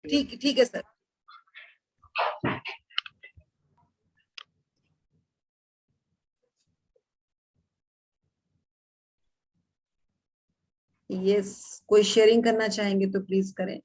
ठीक ठीक है सर। यस, कोई शेयरिंग करना चाहेंगे तो प्लीज करें।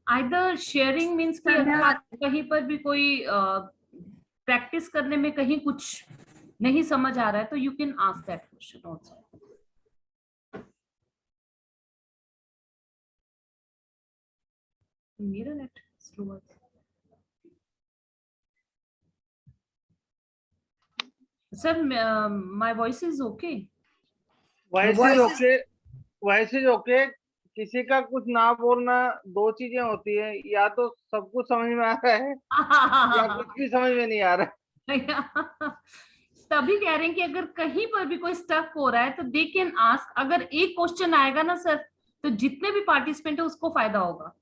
आइदर शेयरिंग मीन्स कि अगर आप कहीं पर भी कोई प्रैक्टिस करने में कहीं कुछ नहीं समझ आ रहा है तो you can ask that question also. मेरा नेट स्लो है sir, my voice is okay. Voice is okay. किसी का कुछ ना बोलना, दो चीजें होती है, या तो सब कुछ समझ में आ रहा है या कुछ भी समझ में नहीं आ रहा है। तभी कह रहे हैं कि अगर कहीं पर भी कोई स्टक हो रहा है तो दे कैन आस्क। अगर एक क्वेश्चन आएगा ना सर, तो जितने भी पार्टिसिपेंट है उसको फायदा होगा,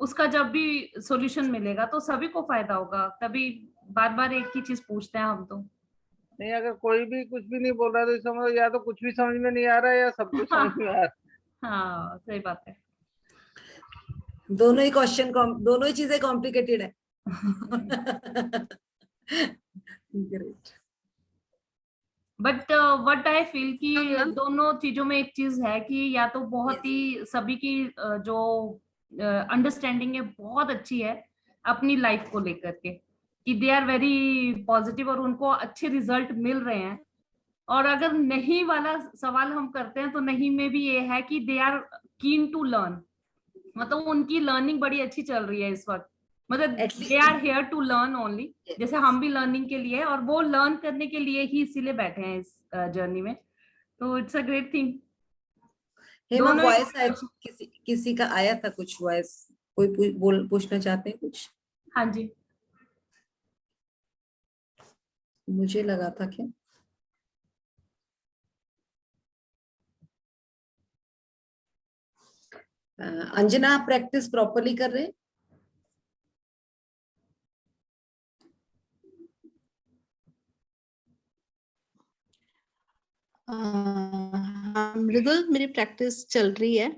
उसका जब भी सॉल्यूशन मिलेगा तो सभी को फायदा होगा। तभी बार बार एक ही चीज पूछते हैं हम तो। नहीं, अगर कोई भी कुछ भी नहीं बोल रहा तो समझ, या तो कुछ भी समझ में नहीं आ रहा है या सब कुछ समझ में आ रहा है। हाँ सही बात है। दोनों ही क्वेश्चन, दोनों ही चीजें कॉम्प्लिकेटेड है। Great. But what I feel कि दोनों चीजों में एक चीज है कि या तो बहुत ही सभी की जो अंडरस्टैंडिंग है बहुत अच्छी है अपनी लाइफ को लेकर के, कि दे आर वेरी पॉजिटिव और उनको अच्छे रिजल्ट मिल रहे हैं। और अगर नहीं वाला सवाल हम करते हैं तो नहीं में भी ये है कि they are keen to learn, मतलब उनकी लर्निंग बड़ी अच्छी चल रही है इस वक्त, मतलब they are here to learn only, जैसे हम भी लर्निंग के लिए और वो लर्न करने के लिए ही इसीलिए बैठे हैं इस जर्नी में। तो it's a great thing. Hema, voice किसी का आया था कुछ वॉइस, कोई पूछना चाहते हैं कुछ? हाँ जी, मुझे लगा था क्या। अंजना, आप प्रैक्टिस प्रॉपरली कर रहे हैं? हाँ मृदुल, मेरी प्रैक्टिस चल रही है।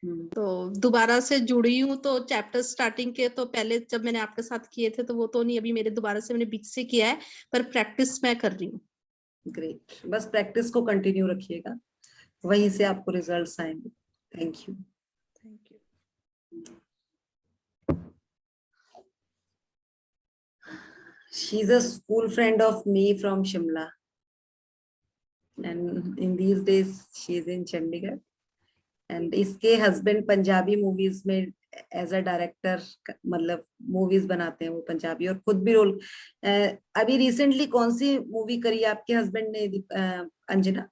तो दोबारा से जुड़ी हूँ, तो चैप्टर स्टार्टिंग के तो पहले जब मैंने आपके साथ किए थे तो वो तो नहीं, अभी मेरे दोबारा से मैंने बीच से किया है, पर प्रैक्टिस मैं कर रही हूँ। ग्रेट, बस प्रैक्टिस को कंटिन्यू रखिएगा, वहीं से आपको रिजल्ट्स आएंगे। Thank you. Thank you. She is a school friend of me from Shimla, and in these days she is in Chandigarh. And इसके हस्बैंड पंजाबी मूवीज में एज अ डायरेक्टर, मतलब मूवीज बनाते हैं वो पंजाबी, और खुद भी रोल। अभी रिसेंटली कौन सी मूवी करी आपके हस्बैंड ने, अंजना?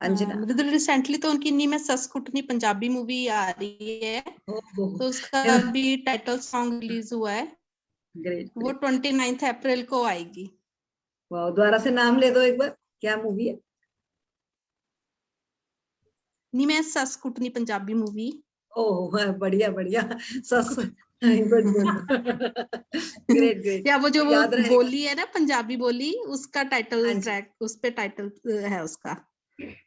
मृदुल, रिसेंटली तो उनकी नी में सस कुटनी पंजाबी मूवी आ रही है, तो उसका अभी टाइटल सॉन्ग रिलीज हुआ है। ग्रेट। वो 29 अप्रैल को आएगी। वाह, दोबारा से नाम ले दो एक बार, क्या मूवी है? नी में सस कुटनी पंजाबी मूवी। ओह बढ़िया बढ़िया, सस गुड गुड। Great great. या वो जो वो याद रहेगा। बोली है ना, पंजाबी बोली, उसका टाइटल हाँ ट्रैक, उस पे टाइटल है उसका।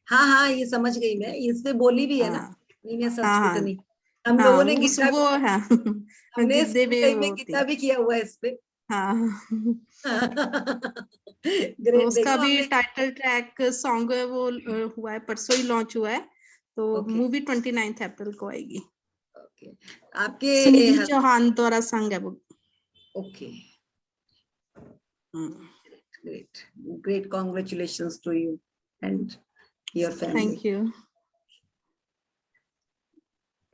हाँ हाँ, ये समझ गई मैं, इस पे बोली भी है ना, नी में सस कुटनी। हम लोगों ने गीता वो है, हमने गिद्दे में गीता भी किया हुआ है इस पे। हाँ। ग्रेट। तो उसका देखो भी हमने टाइटल ट्रैक सॉन्ग वो हुआ है, परसों ही लॉन्च हुआ है, तो मूवी 29 अप्रैल को आएगी। ओके, आपके सुनिधि चौहान द्वारा संग है वो। Okay, great great, congratulations to you and your family. Thank you.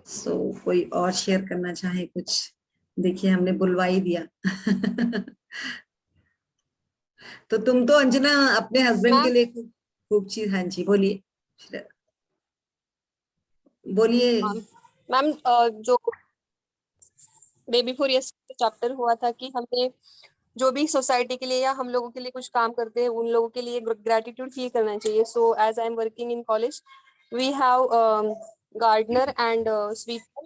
So कोई और शेयर करना चाहे कुछ? देखिए हमने बुलवा ही दिया। तो तुम तो अंजना अपने हस्बैंड के लिए खूब चीज। हाँ जी, बोलिए बोलिए। मैम, जो डे बिफोर यस्टरडे चैप्टर हुआ था कि हमें जो भी सोसाइटी के लिए या हम लोगों के लिए कुछ काम करते हैं उन लोगों के लिए ग्रेटिट्यूड फील करना चाहिए। So as I am working in college, we have gardener and sweeper.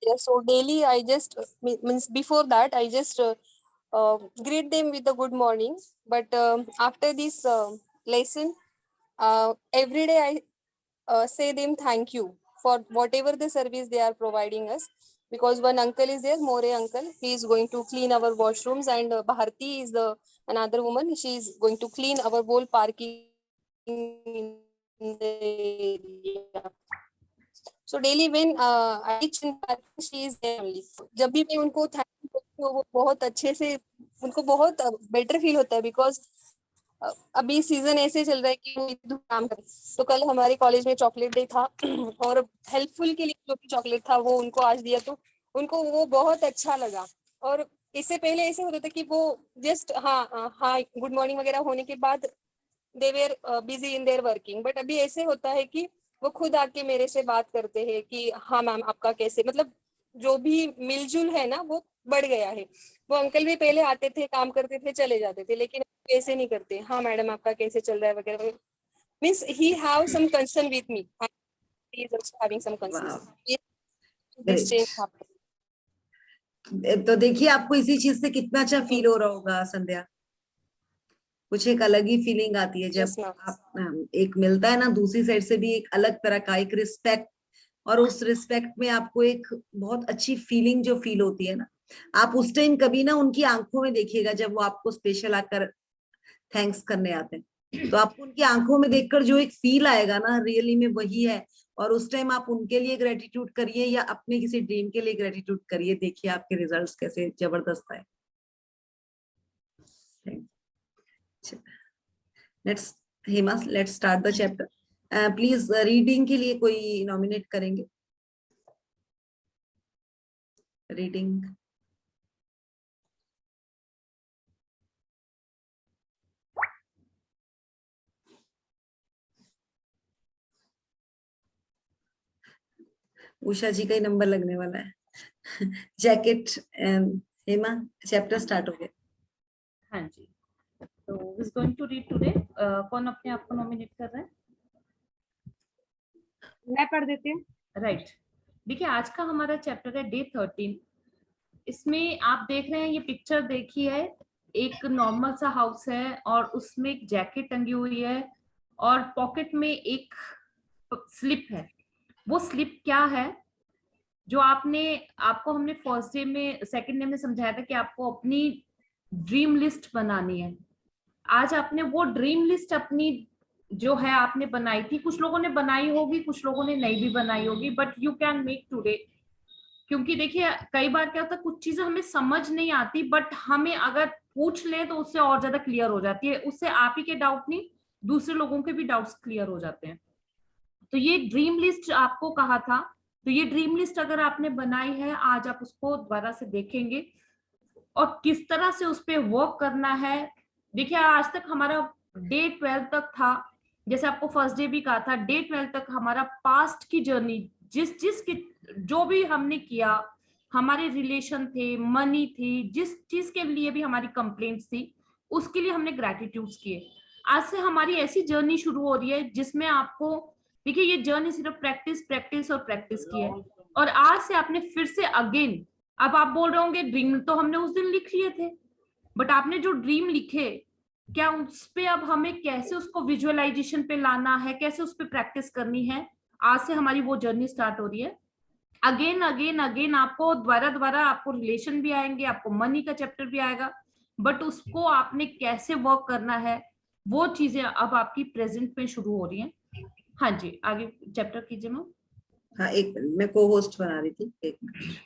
Yeah, so daily I just means before that I just greet them with a good morning. But after this lesson, every day I say them thank you for whatever the service they are providing us. Because one uncle is there, More uncle, he is going to clean our washrooms, and Bharti is the another woman, she is going to clean our whole parking in the area. So daily when I reach in parking, she is there only. जब भी मैं उनको thank you बोलती हूँ, वो बहुत अच्छे से, उनको बहुत बेटर फील होता है, बिकॉज अभी सीजन ऐसे चल रहा है कि वो इतना काम करे. तो कल हमारे कॉलेज में चॉकलेट डे था और हेल्पफुल के लिए जो भी चॉकलेट था वो उनको आज दिया, तो उनको वो बहुत अच्छा लगा. और इससे पहले ऐसे होता था कि वो जस्ट हाँ गुड मॉर्निंग वगैरह होने के बाद they were busy in their working. But अभी ऐसे होता है कि वो खुद आके मेरे से बात करते हैं कि हाँ मैम आपका कैसे, मतलब जो भी मिलजुल है ना वो बढ़ गया है. वो अंकल भी पहले आते थे, काम करते थे, चले जाते थे, लेकिन ऐसे नहीं करते. हाँ मैडम आपका कैसे चल रहा है वगैरह. Means he have some concern with me, he is also having some concern. This change happened. तो देखिए आपको इसी चीज से कितना अच्छा फील हो रहा होगा संध्या. कुछ एक अलग ही फीलिंग आती है जब आप एक मिलता है ना दूसरी साइड से भी, एक अलग तरह का एक रिस्पेक्ट, और उस रिस्पेक्ट में आपको एक बहुत अच्छी फीलिंग जो फील होती है ना, आप उस टाइम कभी ना उनकी आंखों में देखिएगा जब वो आपको स्पेशल आकर थैंक्स करने आते हैं, तो आपको उनकी आंखों में देखकर जो एक फील आएगा ना, रियली में वही है. और उस टाइम आप उनके लिए ग्रेटिट्यूड करिए या अपने किसी ड्रीम के लिए ग्रेटिट्यूड करिए, देखिए आपके रिजल्ट्स कैसे जबरदस्त आए. Let's Hema, let's start the chapter. Please reading के लिए कोई नॉमिनेट करेंगे? रीडिंग. उषा जी का ही नंबर लगने वाला है. जैकेट. हेमा, चैप्टर स्टार्ट हो गया. हाँ जी, तो is going to read today. कौन अपने आप को नॉमिनेट कर रहा है? मैं पढ़ देती हूँ. राइट. देखिए आज का हमारा चैप्टर है डे 13. इसमें आप देख रहे हैं, ये पिक्चर देखी है, एक नॉर्मल सा हाउस है और उसमें एक जैकेट टंगी हुई है और पॉकेट में एक स्लिप है. वो स्लिप क्या है? जो आपको हमने फर्स्ट डे में, सेकंड डे में समझाया था कि आपको अपनी ड्रीम लिस्ट बनानी है. आज आपने वो ड्रीम लिस्ट अपनी जो है आपने बनाई थी. कुछ लोगों ने बनाई होगी, कुछ लोगों ने नहीं भी बनाई होगी, but you can make today. क्योंकि देखिए कई बार क्या होता है, कुछ चीजें हमें समझ नहीं आती, बट हमें अगर पूछ ले तो उससे और ज्यादा क्लियर हो जाती है. उससे आप ही के डाउट नहीं, दूसरे लोगों के भी डाउट्स क्लियर हो जाते हैं. तो ये ड्रीम लिस्ट आपको कहा था, तो ये ड्रीम लिस्ट अगर आपने बनाई है, आज आप उसको दोबारा से देखेंगे और किस तरह से उस पर वर्क करना है. देखिए आज तक हमारा डे 12 तक था, जैसे आपको फर्स्ट डे भी कहा था, डे 12 तक हमारा पास्ट की जर्नी, जो भी हमने किया, हमारे रिलेशन थे, मनी थी, जिस चीज के लिए भी हमारी कंप्लेंट्स थी, उसके लिए हमने ग्रेटिट्यूड्स किए. आज से हमारी ऐसी जर्नी शुरू हो रही है जिसमें आपको, देखिए ये जर्नी सिर्फ प्रैक्टिस प्रैक्टिस और प्रैक्टिस की है. और आज से आपने फिर से अगेन, अब आप बोल रहे होंगे ड्रीम तो हमने उस दिन लिख लिए थे, बट आपने जो ड्रीम लिखे, क्या उस पे अब हमें कैसे उसको विजुअलाइजेशन पे लाना है, कैसे उस पे प्रैक्टिस करनी है. आज से हमारी वो जर्नी स्टार्ट हो रही है. अगेन अगेन अगेन आपको दोबारा आपको रिलेशन भी आएंगे, आपको मनी का चैप्टर भी आएगा, बट उसको आपने कैसे वर्क करना है, वो चीजें अब आपकी प्रेजेंट में शुरू हो रही हैं. हाँ जी, आगे चैप्टर कीजिए मैम. हाँ, एक मिनट, मैं को होस्ट बना रही थी, एक मिनट.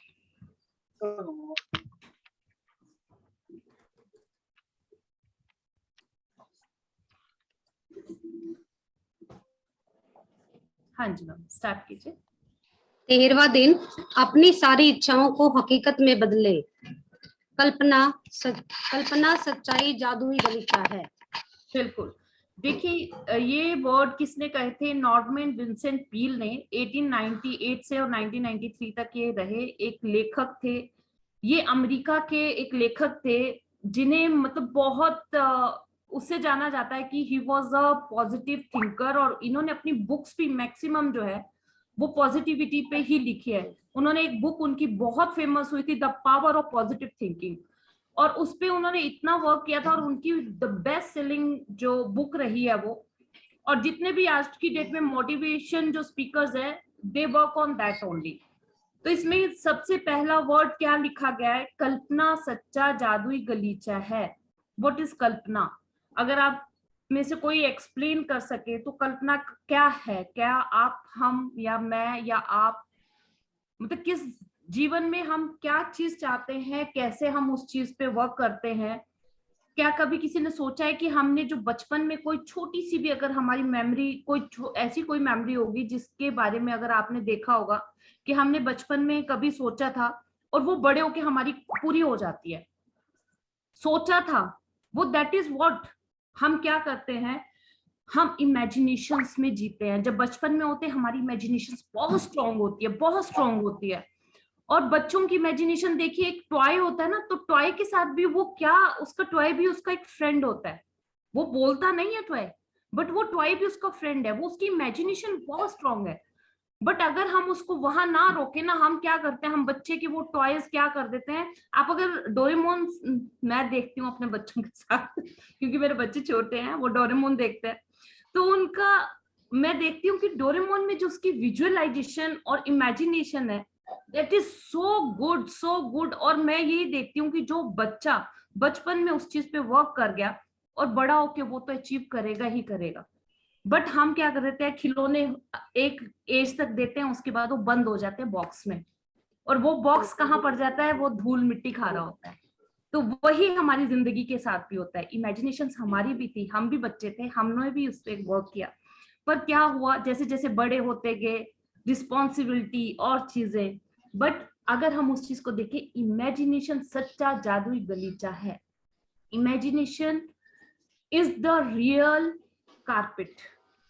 हाँ जी मैम, स्टार्ट कीजिए. 13वां दिन, अपनी सारी इच्छाओं को हकीकत में बदले. कल्पना सच्चाई जादुई बगीचा है. बिल्कुल. देखिए ये वर्ड किसने कहे थे? नॉर्मन विंसेंट पील ने. 1898 से और 1993 तक ये रहे. एक लेखक थे, ये अमेरिका के एक लेखक थे जिन्हें मतलब बहुत उससे जाना जाता है कि he was a positive thinker, और इन्होंने अपनी बुक्स भी मैक्सिमम जो है वो पॉजिटिविटी पे ही लिखी है। उन्होंने एक बुक उनकी बहुत फेमस हुई थी, the power of positive thinking, और उस पे उन्होंने इतना वर्क किया था और उनकी द बेस्ट सेलिंग जो बुक रही है वो। और जितने भी आज की डेट में मोटिवेशन जो स्पीकर्स है, they work on that only. तो इसमें सबसे पहला वर्ड क्या लिखा गया है, कल्पना सच्चा जादुई गलीचा है। व्हाट इज कल्पना? अगर आप में से कोई एक्सप्लेन कर सके तो कल्पना क्या है? क्या आप, हम, या मैं, या आप, मतलब किस जीवन में हम क्या चीज चाहते हैं, कैसे हम उस चीज पे वर्क करते हैं? क्या कभी किसी ने सोचा है कि हमने जो बचपन में कोई छोटी सी भी अगर हमारी मेमोरी, कोई ऐसी कोई मेमोरी होगी जिसके बारे में अगर आपने देखा होगा कि हमने बचपन में कभी सोचा था और वो बड़े होके हमारी पूरी हो जाती है। सोचा था वो, दैट इज व्हाट हम क्या करते हैं, हम इमेजिनेशंस में जीते हैं। जब बचपन में होते हैं हमारी इमेजिनेशंस बहुत स्ट्रांग होती है, बहुत स्ट्रांग होती है। और बच्चों की इमेजिनेशन देखिए, एक टॉय होता है ना, तो टॉय के साथ भी वो क्या, उसका टॉय भी उसका एक फ्रेंड होता है। वो बोलता नहीं है टॉय, बट वो टॉय भी उसका फ्रेंड है। वो उसकी इमेजिनेशन बहुत स्ट्रांग है। बट अगर हम उसको वहां ना रोके ना, हम क्या करते हैं, हम बच्चे के वो टॉयज क्या कर देते हैं। आप अगर डोरेमोन, मैं देखती हूँ अपने बच्चों के साथ क्योंकि मेरे बच्चे छोटे हैं, वो डोरेमोन देखते हैं, तो उनका मैं देखती हूँ कि डोरेमोन में जो उसकी विजुअलाइजेशन और इमेजिनेशन है, that is so good, so good. और मैं यही देखती हूँ कि जो बच्चा बचपन में उस चीज पे वर्क कर गया और बड़ा होके वो तो अचीव करेगा ही करेगा। बट हम क्या कर देते हैं, खिलौने एक एज तक देते हैं, उसके बाद वो बंद हो जाते हैं बॉक्स में, और वो बॉक्स कहाँ पड़ जाता है, वो धूल मिट्टी खा रहा होता है। तो वही हमारी जिंदगी के साथ भी होता है। इमेजिनेशंस हमारी भी थी, हम भी बच्चे थे, हमने भी उस पर वर्क किया। पर क्या हुआ, जैसे जैसे बड़े होते गए, रिस्पॉन्सिबिलिटी और चीजें। बट अगर हम उस चीज को देखें, इमेजिनेशन सच्चा जादुई गलीचा है। Imagination is the real carpet.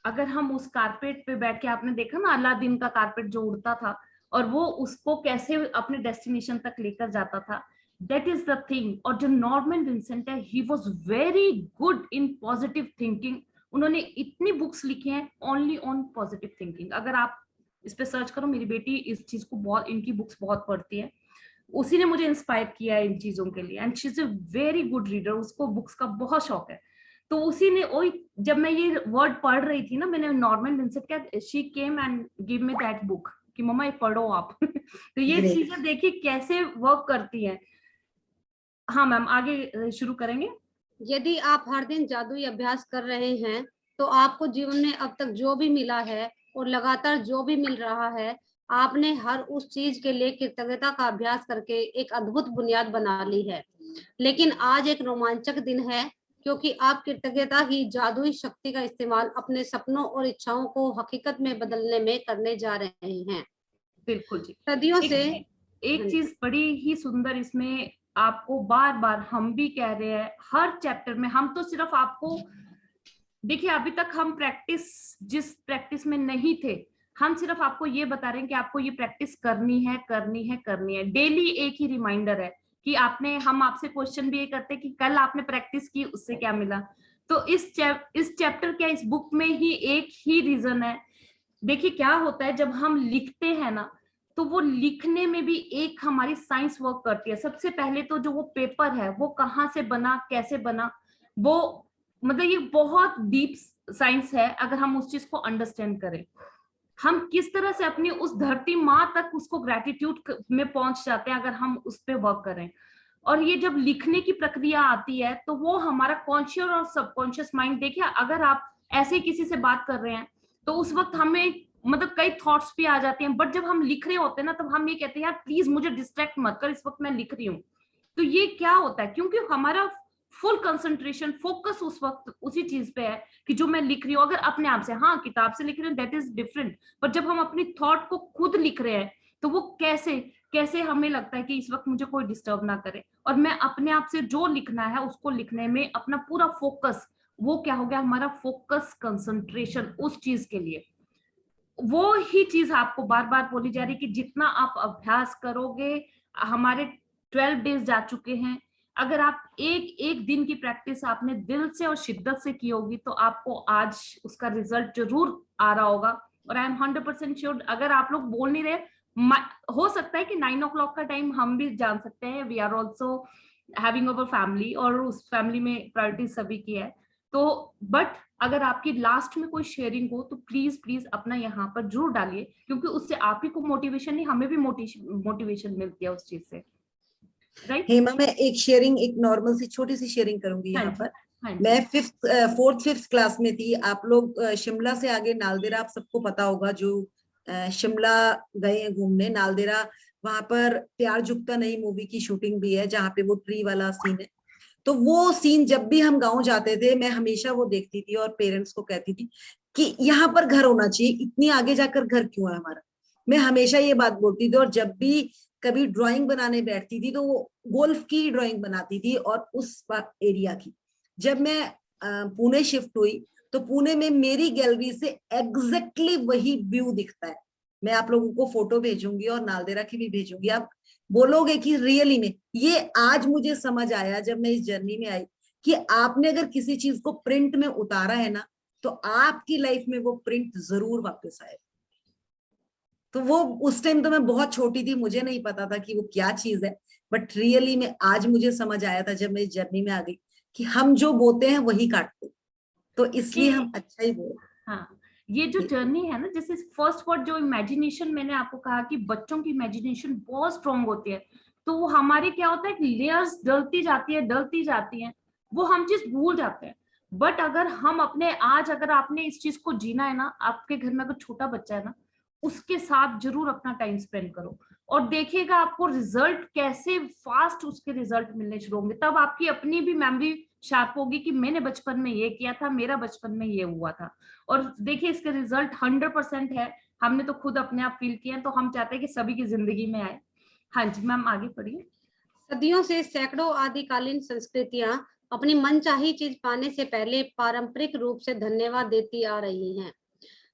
अगर हम उस कारपेट पे बैठ के, आपने देखा ना अलादीन का कारपेट जो उड़ता था और वो उसको कैसे अपने डेस्टिनेशन तक लेकर जाता था, दैट इज द थिंग। और जो नॉर्मन विंसेंट है, he was very good in positive thinking. उन्होंने इतनी बुक्स लिखी हैं ओनली ऑन पॉजिटिव थिंकिंग। अगर आप इस पे सर्च करो, मेरी बेटी इस चीज को बहुत, इनकी बुक्स बहुत पढ़ती है, उसी ने मुझे इंस्पायर किया है इन चीजों के लिए। And she is a very good reader, उसको बुक्स का बहुत शौक है। तो उसी ने, वही जब मैं ये वर्ड पढ़ रही थी ना, मैंने नॉर्मन विंसेंट क्या, she came and give me that book कि मम्मा ये पढ़ो आप तो ये Great. चीजें देखिए कैसे वर्क करती हैं। हाँ मैम, आगे शुरू करेंगे। यदि आप हर दिन जादुई अभ्यास कर रहे हैं तो आपको जीवन में अब तक जो भी मिला है और लगातार जो भी मिल रहा है, आपने हर उस चीज के लिए कृतज्ञता का अभ्यास करके एक अद्भुत बुनियाद बना ली है। लेकिन आज एक रोमांचक दिन है, क्योंकि आप कृतज्ञता की जादुई शक्ति का इस्तेमाल अपने सपनों और इच्छाओं को हकीकत में बदलने में करने जा रहे हैं। बिल्कुल जी। सदियों से एक चीज बड़ी ही सुंदर इसमें आपको बार बार हम भी कह रहे हैं, हर चैप्टर में हम तो सिर्फ आपको, देखिए अभी तक हम प्रैक्टिस, जिस प्रैक्टिस में नहीं थे, हम सिर्फ आपको ये बता रहे हैं कि आपको ये प्रैक्टिस करनी है, करनी है, करनी है। डेली एक ही रिमाइंडर है कि आपने, हम आपसे क्वेश्चन भी ये करते हैं कि कल आपने प्रैक्टिस की, उससे क्या मिला। तो इस चैप्टर क्या, इस बुक में ही एक ही रीजन है। देखिए क्या होता है जब हम लिखते हैं ना, तो वो लिखने में भी एक हमारी साइंस वर्क करती है। सबसे पहले तो जो वो पेपर है वो कहाँ से बना, कैसे बना, वो मतलब ये बहुत डीप साइंस है। अगर हम उस चीज को अंडरस्टैंड करें, हम किस तरह से अपनी उस धरती माँ तक उसको ग्रेटिट्यूड में पहुंच जाते हैं अगर हम उस पर वर्क करें। और ये जब लिखने की प्रक्रिया आती है तो वो हमारा कॉन्शियस और सबकॉन्शियस माइंड, देखिए अगर आप ऐसे ही किसी से बात कर रहे हैं तो उस वक्त हमें मतलब कई थॉट्स भी आ जाते हैं, बट जब हम लिख रहे होते हैं ना, तब हम ये कहते हैं यार प्लीज मुझे डिस्ट्रैक्ट मत कर, इस वक्त मैं लिख रही हूँ। तो ये क्या होता है, क्योंकि हमारा फुल कंसंट्रेशन, फोकस उस वक्त उसी चीज पे है कि जो मैं लिख रही हूँ। अगर अपने आप से, हाँ किताब से लिख रहे हैं, दैट इज डिफरेंट, पर जब हम अपनी थॉट को खुद लिख रहे हैं तो वो कैसे कैसे हमें लगता है कि इस वक्त मुझे कोई डिस्टर्ब ना करे, और मैं अपने आप से जो लिखना है उसको लिखने में अपना पूरा फोकस, वो क्या हो गया हमारा फोकस, कंसंट्रेशन उस चीज के लिए। वो ही चीज आपको बार बार बोली जा रही है कि जितना आप अभ्यास करोगे, हमारे 12 डेज जा चुके हैं, अगर आप एक एक दिन की प्रैक्टिस आपने दिल से और शिद्दत से की होगी तो आपको आज उसका रिजल्ट जरूर आ रहा होगा। और आई एम 100% श्योर, अगर आप लोग बोल नहीं रहे, हो सकता है कि 9 o'clock का टाइम हम भी जान सकते हैं, we are also having our family, और उस फैमिली में प्रायोरिटी सभी की है। तो बट अगर आपकी लास्ट में कोई शेयरिंग हो तो प्लीज प्लीज अपना यहाँ पर जरूर डालिए, क्योंकि उससे आप ही को मोटिवेशन नहीं, हमें भी मोटिवेशन मिलती है उस चीज से, राइट? हेमा, मैं एक शेयरिंग, एक नॉर्मल सी छोटी सी शेयरिंग करूंगी यहाँ पर। मैं 4th 5th क्लास में थी। आप लोग शिमला से आगे नालदेहरा, आप सबको पता होगा, जो शिमला गए हैं घूमने, नालदेहरा, वहां पर प्यार झुकता नहीं मूवी की शूटिंग भी है, जहाँ पे वो ट्री वाला सीन है। तो वो सीन जब भी हम गाँव जाते थे, मैं हमेशा वो देखती थी और पेरेंट्स को कहती थी कि यहाँ पर घर होना चाहिए, इतनी आगे जाकर घर क्यों है हमारा। मैं हमेशा ये बात बोलती थी। और जब भी कभी ड्राइंग बनाने बैठती थी तो वो गोल्फ की ड्राइंग बनाती थी, और उस एरिया की। जब मैं पुणे शिफ्ट हुई तो पुणे में मेरी गैलरी से एग्जैक्टली वही व्यू दिखता है। मैं आप लोगों को फोटो भेजूंगी और नालदेहरा की भी भेजूंगी। आप बोलोगे कि रियली में। ये आज मुझे समझ आया जब मैं इस जर्नी में आई कि आपने अगर किसी चीज को प्रिंट में उतारा है ना, तो आपकी लाइफ में वो प्रिंट जरूर वापस आएगा। तो वो उस टाइम तो मैं बहुत छोटी थी, मुझे नहीं पता था कि वो क्या चीज है, बट रियली में आज मुझे समझ आया था जब मैं इस जर्नी में आ गई कि हम जो बोते हैं वही काटते, तो इसलिए हम अच्छा ही बोल। हाँ, ये जो जर्नी है ना, जैसे फर्स्ट वर्ड जो इमेजिनेशन, मैंने आपको कहा कि बच्चों की इमेजिनेशन बहुत स्ट्रांग होती है, तो हमारी क्या होता है कि लेयर्स डलती जाती है, वो हम चीज भूल जाते हैं। बट अगर हम अपने, आज अगर आपने इस चीज को जीना है ना, आपके घर में अगर छोटा बच्चा है ना, उसके साथ जरूर अपना टाइम स्पेंड करो, और देखिएगा आपको रिजल्ट कैसे फास्ट उसके रिजल्ट मिलने शुरू होंगे। तब आपकी अपनी भी मेमोरी शार्प होगी कि मैंने बचपन में ये किया था, मेरा बचपन में ये हुआ था। और देखिए इसके रिजल्ट 100% है, हमने तो खुद अपने आप फील किए हैं, तो हम चाहते हैं कि सभी की जिंदगी में आए। हाँ जी मैम, आगे पढ़िए। सदियों से सैकड़ों आदिकालीन संस्कृतियां अपनी मनचाही चीज पाने से पहले पारंपरिक रूप से धन्यवाद देती आ रही हैं।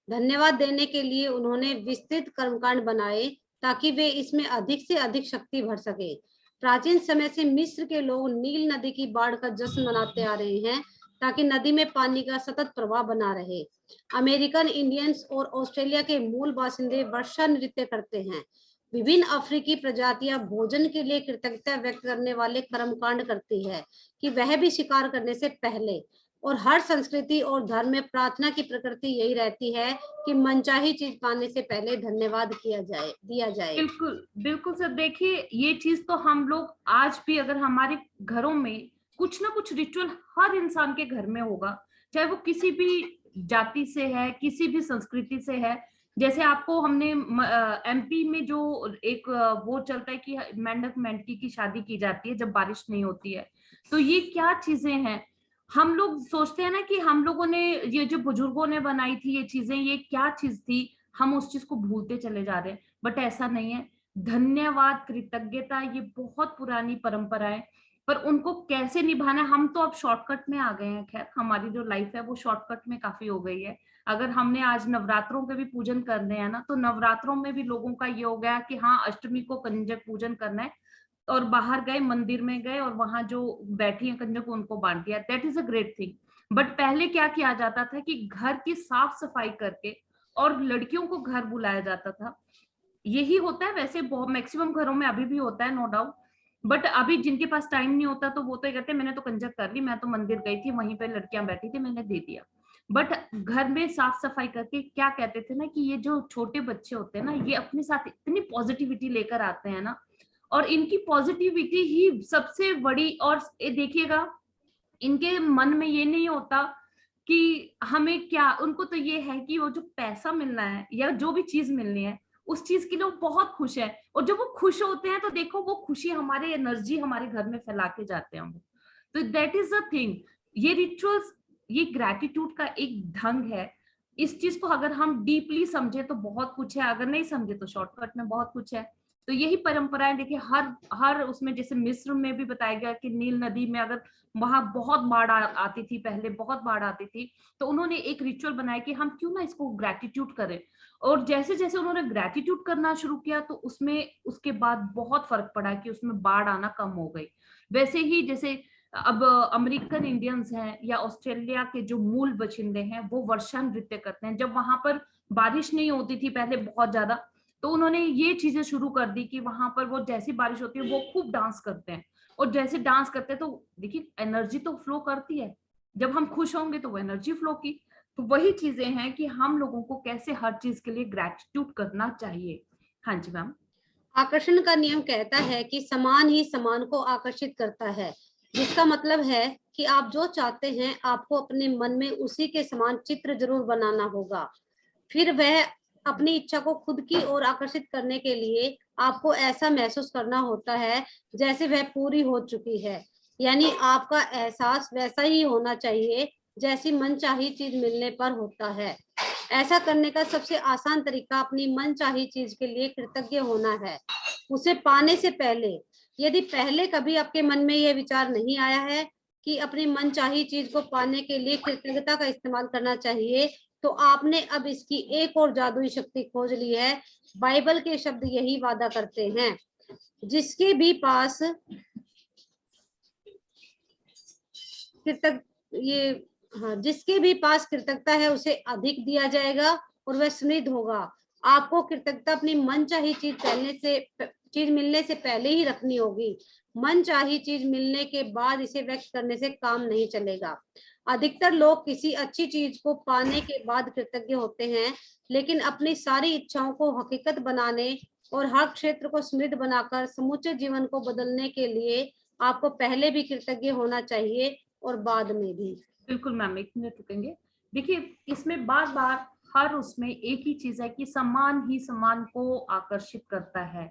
धन्यवाद देने के लिए उन्होंने विस्तृत कर्मकांड बनाए ताकि वे इसमें अधिक से अधिक शक्ति भर सके। प्राचीन समय से मिस्र के लोग नील नदी की बाढ़ का जश्न मनाते आ रहे हैं ताकि नदी में पानी का सतत प्रवाह बना रहे। अमेरिकन इंडियंस और ऑस्ट्रेलिया के मूल बासिंदे वर्षा नृत्य करते हैं। विभिन्न अफ्रीकी प्रजातियां भोजन के लिए कृतज्ञता व्यक्त करने वाले कर्मकांड करती है कि वह भी शिकार करने से पहले। और हर संस्कृति और धर्म में प्रार्थना की प्रकृति यही रहती है कि मनचाही चीज पाने से पहले धन्यवाद दिया जाए। बिल्कुल बिल्कुल सर, देखिए ये चीज तो हम लोग आज भी, अगर हमारे घरों में कुछ ना कुछ रिचुअल हर इंसान के घर में होगा, चाहे वो किसी भी जाति से है, किसी भी संस्कृति से है। जैसे आपको हमने एमपी में जो एक वो चलता है कि मेंढक मेंढकी की शादी की जाती है जब बारिश नहीं होती है, तो ये क्या चीजें हैं। हम लोग सोचते हैं ना कि हम लोगों ने, ये जो बुजुर्गों ने बनाई थी ये चीजें, ये क्या चीज थी, हम उस चीज को भूलते चले जा रहे हैं। बट ऐसा नहीं है। धन्यवाद, कृतज्ञता, ये बहुत पुरानी परंपरा है, पर उनको कैसे निभाना है, हम तो अब शॉर्टकट में आ गए हैं। खैर, हमारी जो लाइफ है वो शॉर्टकट में काफी हो गई है। अगर हमने आज नवरात्रों के भी पूजन करने हैं ना, तो नवरात्रों में भी लोगों का ये हो गया कि हाँ अष्टमी को कंजक पूजन करना है, और बाहर गए, मंदिर में गए, और वहां जो बैठी है कंजक उनको बांट दिया। That is a great thing. But पहले क्या किया जाता था कि घर की साफ सफाई करके और लड़कियों को घर बुलाया जाता था। यही होता है वैसे, बहुत मैक्सिमम घरों में अभी भी होता है, नो डाउट। बट अभी जिनके पास टाइम नहीं होता तो वो तो कहते हैं मैंने तो कंजक कर ली, मैं तो मंदिर गई थी, वहीं पे लड़कियां बैठी थी, मैंने दे दिया। बट घर में साफ सफाई करके क्या कहते थे ना कि ये जो छोटे बच्चे होते हैं ना, ये अपने साथ इतनी पॉजिटिविटी लेकर आते हैं ना, और इनकी पॉजिटिविटी ही सबसे बड़ी। और देखिएगा इनके मन में ये नहीं होता कि हमें क्या, उनको तो ये है कि वो जो पैसा मिलना है या जो भी चीज मिलनी है उस चीज के लिए वो बहुत खुश है। और जब वो खुश होते हैं तो देखो वो खुशी, हमारे एनर्जी हमारे घर में फैला के जाते हैं वो। तो दैट इज द थिंग। ये रिचुअल्स, ये ग्रैटिट्यूड का एक ढंग है। इस चीज को अगर हम डीपली समझे तो बहुत कुछ है, अगर नहीं समझे तो शॉर्टकट में बहुत कुछ है। तो यही परंपराएं देखिए, हर उसमें, जैसे मिस्र में भी बताया गया कि नील नदी में अगर वहां बहुत बाढ़ आती थी, पहले बहुत बाढ़ आती थी, तो उन्होंने एक रिचुअल बनाया कि हम क्यों ना इसको ग्रैटिट्यूड करें। और जैसे जैसे उन्होंने ग्रैटिट्यूड करना शुरू किया तो उसमें उसके बाद बहुत फर्क पड़ा कि उसमें बाढ़ आना कम हो गई। वैसे ही जैसे अब अमेरिकन इंडियंस हैं या ऑस्ट्रेलिया के जो मूल बशिंदे हैं, वो वर्षा नृत्य करते हैं। जब वहां पर बारिश नहीं होती थी पहले बहुत ज्यादा, तो उन्होंने ये चीजें शुरू कर दी कि वहां पर वो जैसी बारिश होती है वो खूब डांस करते हैं, और जैसे डांस करते हैं तो देखिए एनर्जी तो फ्लो करती है, जब हम खुश होंगे तो वो एनर्जी फ्लो की। तो वही चीजें हैं कि हम लोगों को कैसे हर चीज के लिए ग्रेटिट्यूड करना चाहिए। हाँ जी मैम। आकर्षण का नियम कहता है कि समान ही समान को आकर्षित करता है, जिसका मतलब है कि आप जो चाहते हैं आपको अपने मन में उसी के समान चित्र जरूर बनाना होगा। फिर वह अपनी इच्छा को खुद की ओर आकर्षित करने के लिए आपको ऐसा महसूस करना होता है जैसे वह पूरी हो चुकी है। यानी आपका एहसास वैसा ही होना चाहिए जैसी मनचाही चीज मिलने पर होता है। ऐसा करने का सबसे आसान तरीका अपनी मनचाही चीज के लिए कृतज्ञ होना है, उसे पाने से पहले। यदि पहले कभी आपके मन में यह विचार नहीं आया है कि अपनी मनचाही चीज को पाने के लिए कृतज्ञता का इस्तेमाल करना चाहिए, तो आपने अब इसकी एक और जादुई शक्ति खोज ली है। बाइबल के शब्द यही वादा करते हैं, जिसके भी पास जिसके भी पास कृतज्ञता है उसे अधिक दिया जाएगा और वह समृद्ध होगा। आपको कृतज्ञता अपनी मनचाही चीज मिलने से पहले ही रखनी होगी। मनचाही चीज मिलने के बाद इसे व्यक्त करने से काम नहीं चलेगा। अधिकतर लोग किसी अच्छी चीज को पाने के बाद कृतज्ञ होते हैं, लेकिन अपनी सारी इच्छाओं को हकीकत बनाने और हर क्षेत्र को समृद्ध बनाकर समूचे जीवन को बदलने के लिए आपको पहले भी कृतज्ञ होना चाहिए और बाद में भी। बिल्कुल मैम, एक मिनट रुकेंगे। देखिए इसमें बार बार हर उसमें एक ही चीज है कि सम्मान ही सम्मान को आकर्षित करता है,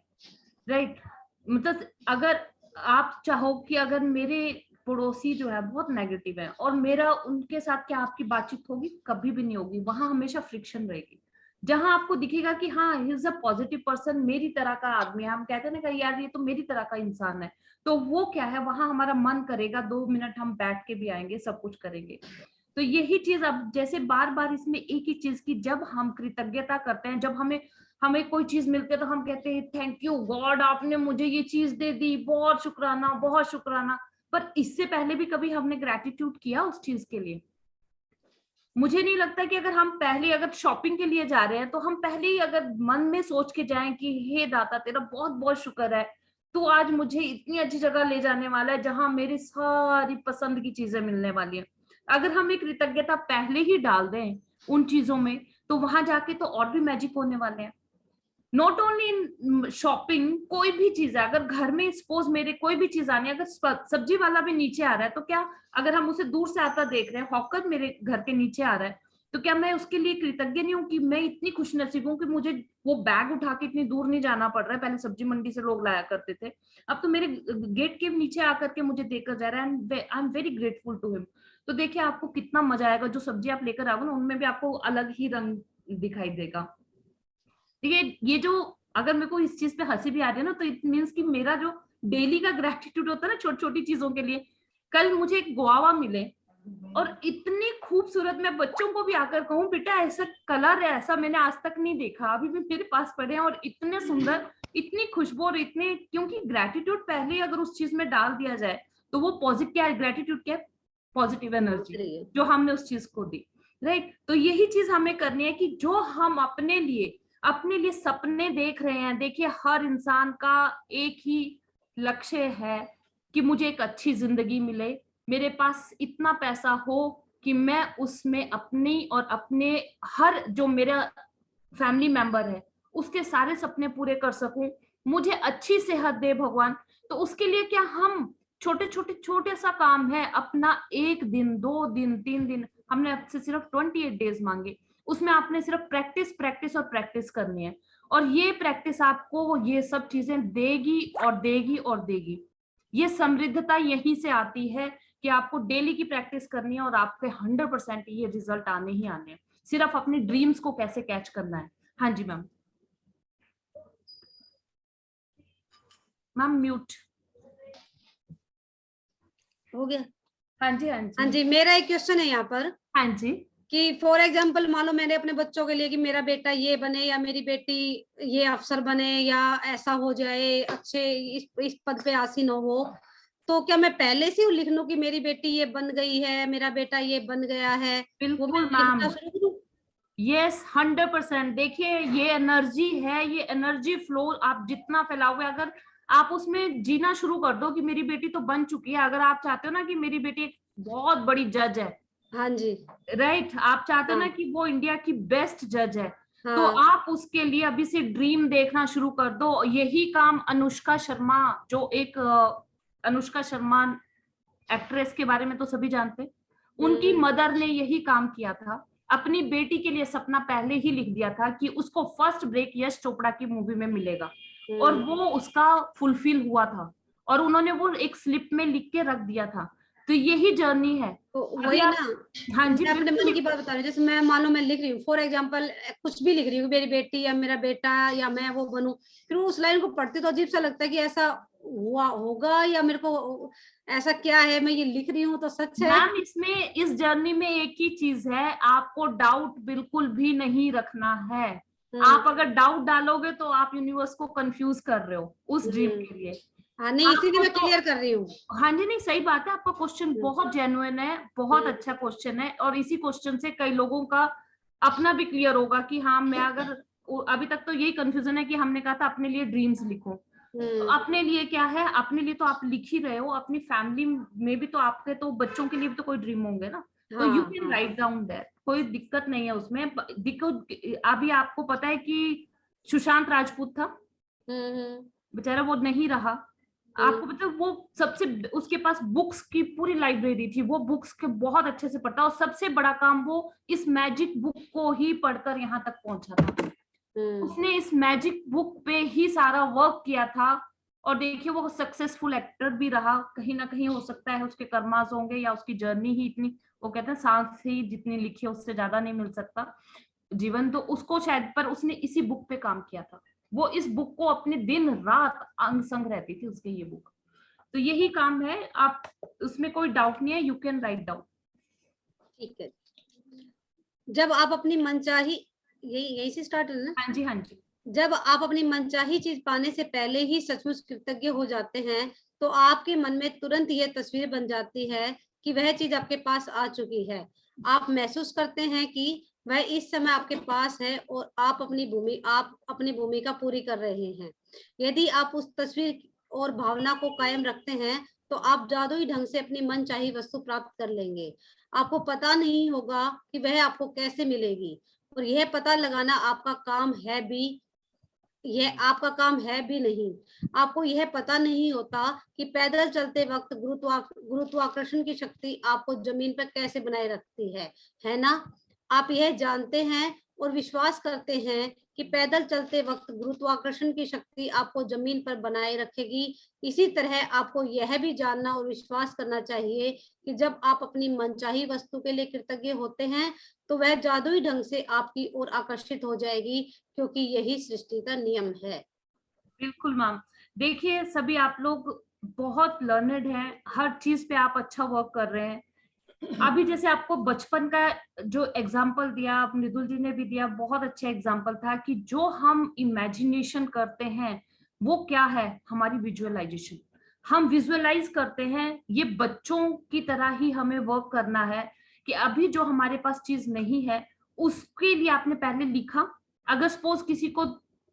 राइट। मतलब अगर आप चाहो कि अगर मेरे पड़ोसी जो है बहुत नेगेटिव है और मेरा उनके साथ क्या आपकी बातचीत होगी? कभी भी नहीं होगी, वहां हमेशा फ्रिक्शन रहेगी। जहां आपको दिखेगा कि हाँ he is a positive person, मेरी तरह का आदमी है, हम कहते हैं ना कि यार ये तो मेरी तरह का इंसान है, तो वो क्या है, वहां हमारा मन करेगा 2 मिनट हम बैठ के भी आएंगे, सब कुछ करेंगे। तो यही चीज अब जैसे बार बार इसमें एक ही चीज की जब हम कृतज्ञता करते हैं, जब हमें कोई चीज मिलती है तो हम कहते हैं थैंक यू गॉड, आपने मुझे ये चीज दे दी, बहुत शुक्राना बहुत शुक्राना। पर इससे पहले भी कभी हमने ग्रेटिट्यूड किया उस चीज के लिए? मुझे नहीं लगता कि अगर हम पहले अगर शॉपिंग के लिए जा रहे हैं तो हम पहले ही अगर मन में सोच के जाएं कि हे दाता तेरा बहुत बहुत शुक्र है, तू आज मुझे इतनी अच्छी जगह ले जाने वाला है जहां मेरी सारी पसंद की चीजें मिलने वाली है। अगर हम एक कृतज्ञता पहले ही डाल दें उन चीजों में, तो वहां जाके तो और भी मैजिक होने वाले हैं। नॉट ओनली इन शॉपिंग, कोई भी चीज है, अगर घर में सपोज मेरे कोई भी चीज आनी है, अगर सब्जी वाला भी नीचे आ रहा है तो क्या, अगर हम उसे दूर से आता देख रहे हैं, हॉकर मेरे घर के नीचे आ रहा है, तो क्या मैं उसके लिए कृतज्ञ नहीं हूँ कि मैं इतनी खुशनसीब हूँ कि मुझे वो बैग उठा के इतनी दूर नहीं जाना पड़ रहा है? पहले सब्जी मंडी से लोग लाया करते थे, अब तो मेरे गेट के नीचे आकर के मुझे देकर जा रहा है, I am very grateful to him. तो देखिए आपको कितना मजा आएगा, जो सब्जी आप लेकर आओगे ना उनमें भी आपको अलग ही रंग दिखाई देगा। ये जो अगर मेरे को इस चीज पे हंसी भी आ रही है ना, तो इट मीन्स कि मेरा जो डेली का ग्रेटिट्यूड होता है ना छोटी छोटी चीजों के लिए, कल मुझे एक गुआवा मिले और इतनी खूबसूरत, मैं बच्चों को भी आकर कहूँ बेटा ऐसा कलर है, ऐसा मैंने आज तक नहीं देखा, अभी भी मेरे पास पड़े हैं और इतने सुंदर, इतनी खुशबू और इतने, क्योंकि ग्रेटिट्यूड पहले अगर उस चीज में डाल दिया जाए तो वो पॉजिटिव क्या है, ग्रेटिट्यूड क्या है, पॉजिटिव एनर्जी जो हमने उस चीज को दी, राइट। तो यही चीज हमें करनी है कि जो हम अपने लिए सपने देख रहे हैं, देखिए हर इंसान का एक ही लक्ष्य है कि मुझे एक अच्छी जिंदगी मिले, मेरे पास इतना पैसा हो कि मैं उसमें अपनी और अपने हर जो मेरा फैमिली मेंबर है उसके सारे सपने पूरे कर सकूं, मुझे अच्छी सेहत दे भगवान। तो उसके लिए क्या हम छोटे सा काम है, अपना 1 दिन 2 दिन 3 दिन, हमने आपसे सिर्फ 28 डेज मांगे, उसमें आपने सिर्फ प्रैक्टिस प्रैक्टिस और प्रैक्टिस करनी है, और ये प्रैक्टिस आपको ये सब चीजें देगी और देगी और देगी। ये समृद्धता यहीं से आती है कि आपको डेली की प्रैक्टिस करनी है और आपके 100% ये रिजल्ट आने ही आने हैं, सिर्फ अपनी ड्रीम्स को कैसे कैच करना है। हाँ जी मैम। मैम म्यूट हो गया? हाँ जी हाँ जी हाँ जी, मेरा एक क्वेश्चन है यहाँ पर। हाँ जी। कि फॉर एग्जाम्पल मान लो मैंने अपने बच्चों के लिए कि मेरा बेटा ये बने या मेरी बेटी ये अफसर बने या ऐसा हो जाए, अच्छे इस पद पे आसीन हो, तो क्या मैं पहले से लिख लूं कि मेरी बेटी ये बन गई है, मेरा बेटा ये बन गया है? बिल्कुल मैम, यस 100%। देखिए ये एनर्जी है, ये एनर्जी फ्लो आप जितना फैलाओगे, अगर आप उसमें जीना शुरू कर दो कि मेरी बेटी तो बन चुकी है, अगर आप चाहते हो ना कि मेरी बेटी एक बहुत बड़ी जज है, हाँ जी, राइट, आप चाहते हो ना हाँ। कि वो इंडिया की बेस्ट जज है, तो हाँ, आप उसके लिए अभी से ड्रीम देखना शुरू कर दो। यही काम अनुष्का शर्मा, जो एक अनुष्का शर्मा एक्ट्रेस के बारे में तो सभी जानते, उनकी मदर ने यही काम किया था, अपनी बेटी के लिए सपना पहले ही लिख दिया था कि उसको फर्स्ट ब्रेक यश चोपड़ा की मूवी में मिलेगा, और वो उसका फुलफिल हुआ था, और उन्होंने वो एक स्लिप में लिख के रख दिया था। तो यही जर्नी है। तो अभी वही आप, ना, हाँ जी, मैं अपने बिल्कुल मन की बात बता रही हूँ। जैसे मैं मान लो मैं लिख रही हूँ, फॉर एग्जाम्पल कुछ भी लिख रही हूँ, मेरी बेटी या मेरा बेटा या मैं वो बनूं, फिर उस लाइन को पढ़ती तो अजीब सा लगता है कि ऐसा हुआ होगा या मेरे को ऐसा क्या है, मैं ये लिख रही हूँ तो सच है। मैम इसमें, इस जर्नी में एक ही चीज है, आपको डाउट बिल्कुल भी नहीं रखना है। आप अगर डाउट डालोगे तो आप यूनिवर्स को कंफ्यूज कर रहे हो उस ड्रीम के लिए। हाँ नहीं, इसीलिए मैं आपको तो, क्लियर कर रही हूँ। हाँ जी, नहीं सही बात है, आपका क्वेश्चन बहुत जेन्युइन है, बहुत अच्छा क्वेश्चन है, और इसी क्वेश्चन से कई लोगों का अपना भी क्लियर होगा कि हाँ, मैं अगर, अभी तक तो यही कंफ्यूजन है कि हमने कहा था अपने लिए ड्रीम्स लिखो, तो अपने लिए क्या है, अपने लिए तो आप लिख ही रहे हो, अपनी फैमिली में भी तो, आपके तो बच्चों के लिए भी तो कोई ड्रीम होंगे ना, तो you can write down that, कोई दिक्कत नहीं है उसमें। देखो अभी आपको पता है कि सुशांत राजपूत था, बेचारा वो नहीं रहा, आपको पता है, वो सबसे, उसके पास बुक्स की पूरी लाइब्रेरी थी, वो बुक्स के बहुत अच्छे से पढ़ता, और सबसे बड़ा काम वो इस मैजिक बुक को ही पढ़कर यहाँ तक पहुंचा था। उसने इस मैजिक बुक पे ही सारा वर्क किया था, और देखिए वो सक्सेसफुल एक्टर भी रहा। कहीं ना कहीं हो सकता है उसके कर्मास होंगे, या उसकी जर्नी ही इतनी, वो कहते हैं सांस ही जितनी लिखी है उससे ज्यादा नहीं मिल सकता जीवन, तो उसको शायद, पर उसने इसी बुक पे काम किया था, वो इस बुक को अपने दिन रात अंग संग रहती थी उसके ये बुक, तो यही काम है, आप उसमें कोई डाउट नहीं है, यू कैन राइट डाउन। ठीक है, जब आप अपनी मनचाही, यही से स्टार्ट है ना? हाँ जी, हाँ जी। जब आप अपनी मनचाही चीज पाने से पहले ही सचमुच कृतज्ञ हो जाते हैं, तो आपके मन में तुरंत यह तस्वीर बन जाती है कि वह चीज आपके पास आ चुकी है। आप महसूस करते हैं कि वह इस समय आपके पास है और आप अपनी भूमिका पूरी कर रहे हैं। यदि आप उस तस्वीर और भावना को कायम रखते हैं, तो आप जादुई ढंग से अपनी मनचाही वस्तु प्राप्त कर लेंगे। आपको पता नहीं होगा कि वह आपको कैसे मिलेगी, और यह पता लगाना आपका काम है भी, यह आपका काम है भी नहीं। आपको यह पता नहीं होता कि पैदल चलते वक्त गुरुत्वाकर्षण की शक्ति आपको जमीन पर कैसे बनाए रखती है ना? आप यह जानते हैं और विश्वास करते हैं कि पैदल चलते वक्त गुरुत्वाकर्षण की शक्ति आपको जमीन पर बनाए रखेगी। इसी तरह आपको यह भी जानना और विश्वास करना चाहिए कि जब आप अपनी मनचाही वस्तु के लिए कृतज्ञ होते हैं, तो वह जादुई ढंग से आपकी ओर आकर्षित हो जाएगी, क्योंकि यही सृष्टि का नियम है। बिल्कुल मैम, देखिए सभी आप लोग बहुत लर्नेड हैं, हर चीज पे आप अच्छा वर्क कर रहे हैं। अभी जैसे आपको बचपन का जो एग्जाम्पल दिया, मृदुल जी ने भी दिया, बहुत अच्छा एग्जाम्पल था कि जो हम इमेजिनेशन करते हैं वो क्या है, हमारी विजुअलाइजेशन, हम विजुअलाइज करते हैं, ये बच्चों की तरह ही हमें वर्क करना है कि अभी जो हमारे पास चीज नहीं है उसके लिए आपने पहले लिखा। अगर सपोज किसी को,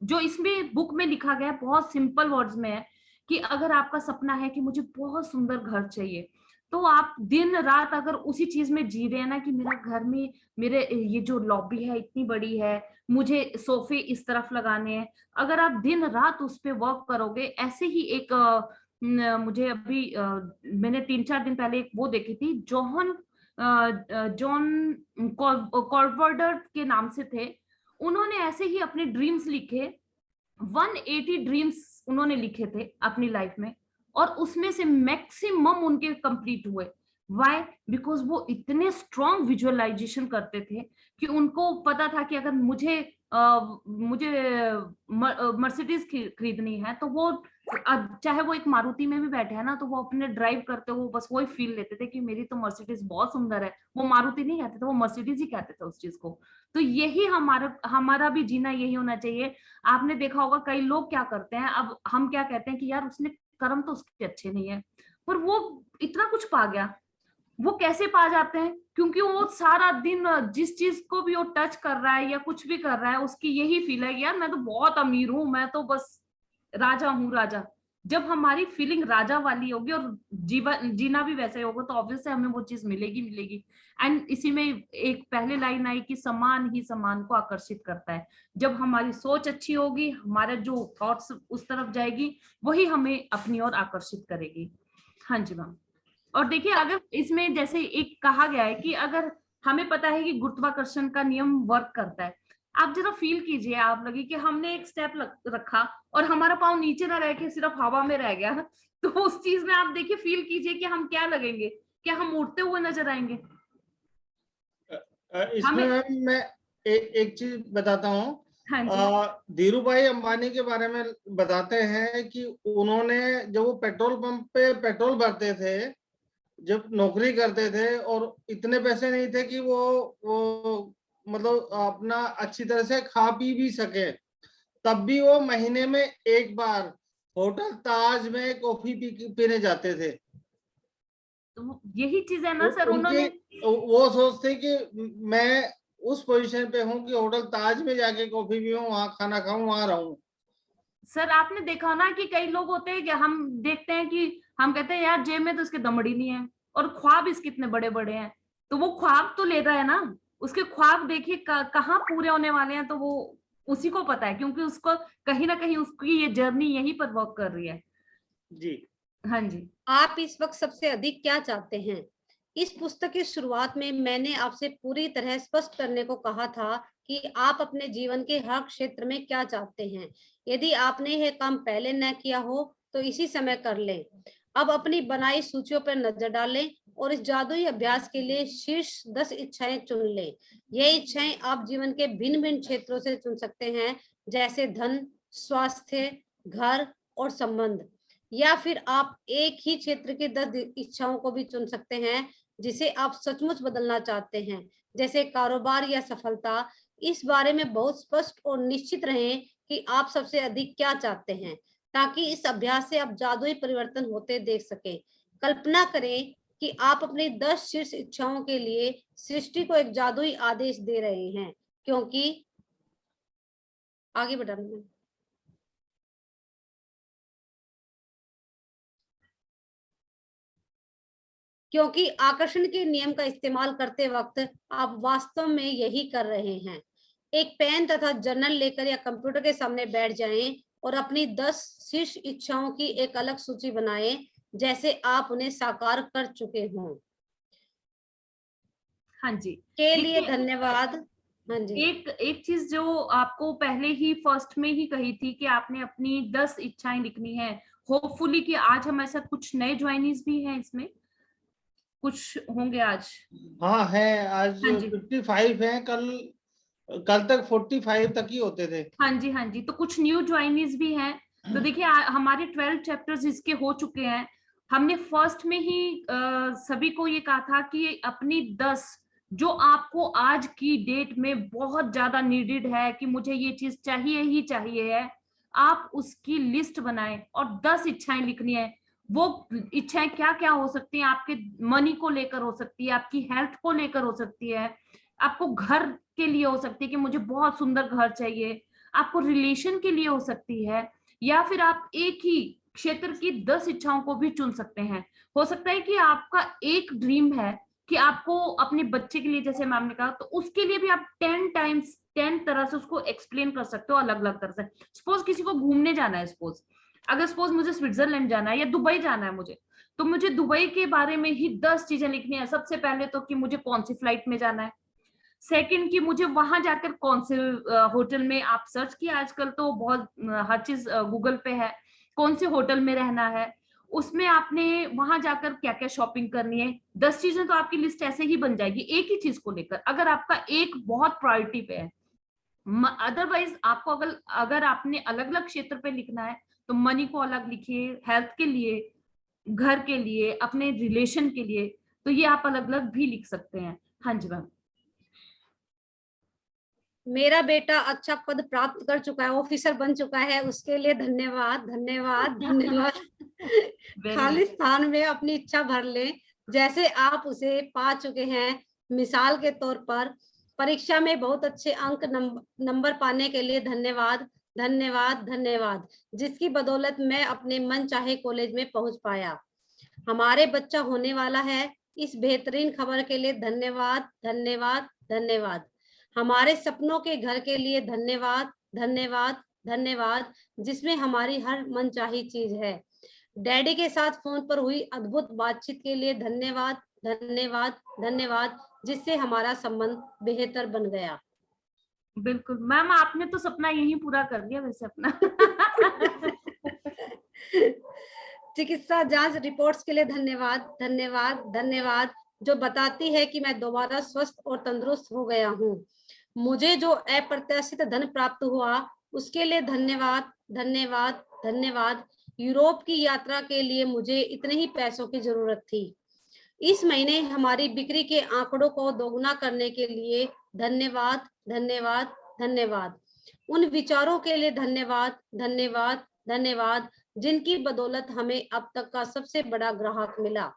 जो इसमें बुक में लिखा गया बहुत सिंपल वर्ड्स में है कि अगर आपका सपना है कि मुझे बहुत सुंदर घर चाहिए, तो आप दिन रात अगर उसी चीज में जी रहे हैं ना कि मेरा घर में, मेरे ये जो लॉबी है इतनी बड़ी है, मुझे सोफे इस तरफ लगाने हैं, अगर आप दिन रात उस पे वर्क करोगे, ऐसे ही एक मुझे अभी मैंने 3-4 दिन पहले एक वो देखी थी, जॉन कॉर्वर्डर के नाम से थे, उन्होंने ऐसे ही अपने ड्रीम्स लिखे, 180 ड्रीम्स उन्होंने लिखे थे अपनी लाइफ में, और उसमें से मैक्सिमम उनके कंप्लीट हुए। व्हाई? बिकॉज वो इतने स्ट्रॉन्ग विजुअलाइजेशन करते थे कि उनको पता था कि अगर मुझे मर्सिडीज खरीदनी है, तो वो चाहे वो एक मारुति में भी बैठे हैं ना, तो वो अपने ड्राइव करते हुए बस वही फील लेते थे कि मेरी तो मर्सिडीज बहुत सुंदर है, वो मारुति नहीं कहते थे, वो मर्सिडीज ही कहते थे उस चीज को। तो यही हमारा भी जीना यही होना चाहिए। आपने देखा होगा कई लोग क्या करते हैं, अब हम क्या कहते हैं कि यार उसने कर्म तो उसके अच्छे नहीं है, पर वो इतना कुछ पा गया, वो कैसे पा जाते हैं? क्योंकि वो सारा दिन जिस चीज को भी वो टच कर रहा है या कुछ भी कर रहा है, उसकी यही फील है कि यार मैं तो बहुत अमीर हूं, मैं तो बस राजा हूँ, राजा। जब हमारी फीलिंग राजा वाली होगी और जीवन जीना भी वैसे होगा, तो ऑब्वियस है हमें वो चीज मिलेगी मिलेगी। एंड इसी में एक पहले लाइन आई कि सम्मान ही सम्मान को आकर्षित करता है। जब हमारी सोच अच्छी होगी, हमारे जो थॉट्स उस तरफ जाएगी, वही हमें अपनी ओर आकर्षित करेगी। हाँ जी मैम। और देखिए, अगर इसमें जैसे एक कहा गया है कि अगर हमें पता है कि गुरुत्वाकर्षण का नियम वर्क करता है, आप जरा फील कीजिए, आप लगे कि हमने एक स्टेप रखा और हमारा पाँव नीचे ना रह के सिर्फ हवा में रह गया, तो उस चीज में आप देखिए, फील कीजिए कि हम क्या लगेंगे, क्या हम उड़ते हुए नजर आएंगे? इसमें मैम मैं एक चीज बताता हूँ। हाँ जी। धीरू भाई अंबानी के बारे में बताते हैं कि उन्होंने जब वो पेट्रोल पंप पे पेट्रोल भरते थे, जब नौकरी करते थे, और इतने पैसे नहीं थे कि वो मतलब अपना अच्छी तरह से खा पी भी सके, तब भी वो महीने में एक बार होटल ताज में कॉफी पीने जाते थे। तो यही चीज है ना सर, उन्होंने वो सोचते कि मैं उस पोजीशन पे हूँ कि होटल ताज में जाके कॉफी पीऊं, वहां खाना खाऊं, वहां रहूं। सर आपने देखा ना कि कई लोग होते हैं कि हम देखते हैं कि हम कहते हैं यार जेब में तो इसके दमड़ी नहीं है और ख्वाब इसके इतने बड़े बड़े हैं, तो वो ख्वाब तो ले रहा है ना, उसके ख्वाब देखिए कहाँ पूरे होने वाले हैं, तो वो उसी को पता है, क्योंकि उसको कहीं ना कहीं उसकी ये जर्नी यहीं पर वर्क कर रही है। जी हाँ जी। आप इस वक्त सबसे अधिक क्या चाहते हैं? इस पुस्तक की शुरुआत में मैंने आपसे पूरी तरह स्पष्ट करने को कहा था कि आप अपने जीवन के हर क्षेत्र में क्या चाहते हैं। यदि आपने यह काम पहले न किया हो तो इसी समय कर लें। अब अपनी बनाई सूचियों पर नजर डालें और इस जादुई अभ्यास के लिए शीर्ष 10 इच्छाएं चुन लें। ये इच्छाएं आप जीवन के भिन्न भिन्न क्षेत्रों से चुन सकते हैं, जैसे धन, स्वास्थ्य, घर और संबंध, या फिर आप एक ही क्षेत्र की 10 इच्छाओं को भी चुन सकते हैं जिसे आप सचमुच बदलना चाहते हैं, जैसे कारोबार या सफलता। इस बारे में बहुत स्पष्ट और निश्चित रहें कि आप सबसे अधिक क्या चाहते हैं, ताकि इस अभ्यास से आप जादुई परिवर्तन होते देख सकें। कल्पना करें कि आप अपनी 10 शीर्ष इच्छाओं के लिए सृष्टि को एक जादुई आदेश दे रहे हैं, क्योंकि आगे बढ़ाना क्योंकि आकर्षण के नियम का इस्तेमाल करते वक्त आप वास्तव में यही कर रहे हैं। एक पेन तथा जर्नल लेकर या कंप्यूटर के सामने बैठ जाएं और अपनी 10 शीर्ष इच्छाओं की एक अलग सूची बनाएं, जैसे आप उन्हें साकार कर चुके हों। हाँ जी। के लिए धन्यवाद। हाँ जी। एक चीज जो आपको पहले ही फर्स्ट में ही कही थी कि आपने अपनी 10 इच्छाएं लिखनी है, होपफुली कि आज हम ऐसा कुछ नए ज्वाइनीज भी हैं, इसमें कुछ होंगे आज। हाँ है, आज हाँ जी। 55 है, कल तक 45 तक ही होते थे। हाँ जी, हाँ जी। तो कुछ न्यू ज्वाइनीज भी हैं। तो देखिए हमारे 12 चैप्टर्स इसके हो चुके हैं। हमने फर्स्ट में ही सभी को ये कहा था कि अपनी 10 जो आपको आज की डेट में बहुत ज्यादा नीडेड है कि मुझे ये चीज चाहिए ही चाहिए है, आप उसकी लिस्ट बनाएं और 10 इच्छाएं लिखनी है। वो इच्छाएं क्या क्या हो सकती हैं? आपके मनी को लेकर हो सकती है, आपकी हेल्थ को लेकर हो सकती है, आपको घर के लिए हो सकती है कि मुझे बहुत सुंदर घर चाहिए, आपको रिलेशन के लिए हो सकती है, या फिर आप एक ही क्षेत्र की 10 इच्छाओं को भी चुन सकते हैं। हो सकता है कि आपका एक ड्रीम है कि आपको अपने बच्चे के लिए, जैसे मैम ने कहा, तो उसके लिए भी आप 10 तरह से उसको एक्सप्लेन कर सकते हो, अलग अलग तरह से। सपोज किसी को घूमने जाना है, सपोज मुझे स्विट्जरलैंड जाना है या दुबई जाना है मुझे, तो मुझे दुबई के बारे में ही 10 चीजें लिखनी है। सबसे पहले तो कि मुझे कौन सी फ्लाइट में जाना है, सेकंड कि मुझे वहां जाकर कौन से होटल में, आप सर्च किया आजकल तो बहुत हर चीज गूगल पे है, कौन से होटल में रहना है, उसमें आपने वहां जाकर क्या क्या शॉपिंग करनी है। 10 चीजें तो आपकी लिस्ट ऐसे ही बन जाएगी एक ही चीज को लेकर, अगर आपका एक बहुत प्रायोरिटी पे है। अदरवाइज आपको अगर आपने अलग अलग क्षेत्र पे लिखना है तो मनी को अलग लिखिए, हेल्थ के लिए, घर के लिए, अपने रिलेशन के लिए, तो ये आप अलग अलग भी लिख सकते हैं। हाँ जी मैम। मेरा बेटा अच्छा पद प्राप्त कर चुका है, ऑफिसर बन चुका है, उसके लिए धन्यवाद धन्यवाद धन्यवाद। खाली स्थान में अपनी इच्छा भर लें, जैसे आप उसे पा चुके हैं। मिसाल के तौर पर परीक्षा में बहुत अच्छे अंक नंबर पाने के लिए धन्यवाद, धन्यवाद, धन्यवाद, जिसकी बदौलत मैं अपने मन चाहे कॉलेज में पहुंच पाया। हमारे बच्चा होने वाला है, इस बेहतरीन खबर के लिए धन्यवाद, धन्यवाद, धन्यवाद। हमारे सपनों के घर के लिए धन्यवाद, धन्यवाद, धन्यवाद, जिसमें हमारी हर मनचाही चीज है। डैडी के साथ फोन पर हुई अद्भुत बातचीत के लिए धन्यवाद, धन्यवाद, धन्यवाद, जिससे हमारा संबंध बेहतर बन गया। बिल्कुल मैम, आपने तो सपना यही पूरा कर दिया वैसे अपना। चिकित्सा जांच रिपोर्ट्स के लिए धन्यवाद, धन्यवाद, धन्यवाद, जो बताती है कि मैं दोबारा स्वस्थ और तंदुरुस्त हो गया हूँ। मुझे जो अप्रत्याशित धन प्राप्त हुआ उसके लिए धन्यवाद, धन्यवाद, धन्यवाद। यूरोप की यात्रा के लिए मुझे इतने ही पैसों की जरूरत थी। इस महीने हमारी बिक्री के आंकड़ों को दोगुना करने के लिए धन्यवाद, धन्यवाद, धन्यवाद। उन विचारों के लिए धन्यवाद, धन्यवाद, धन्यवाद, जिनकी बदौलत हमें अब तक का सबसे बड़ा ग्राहक मिला।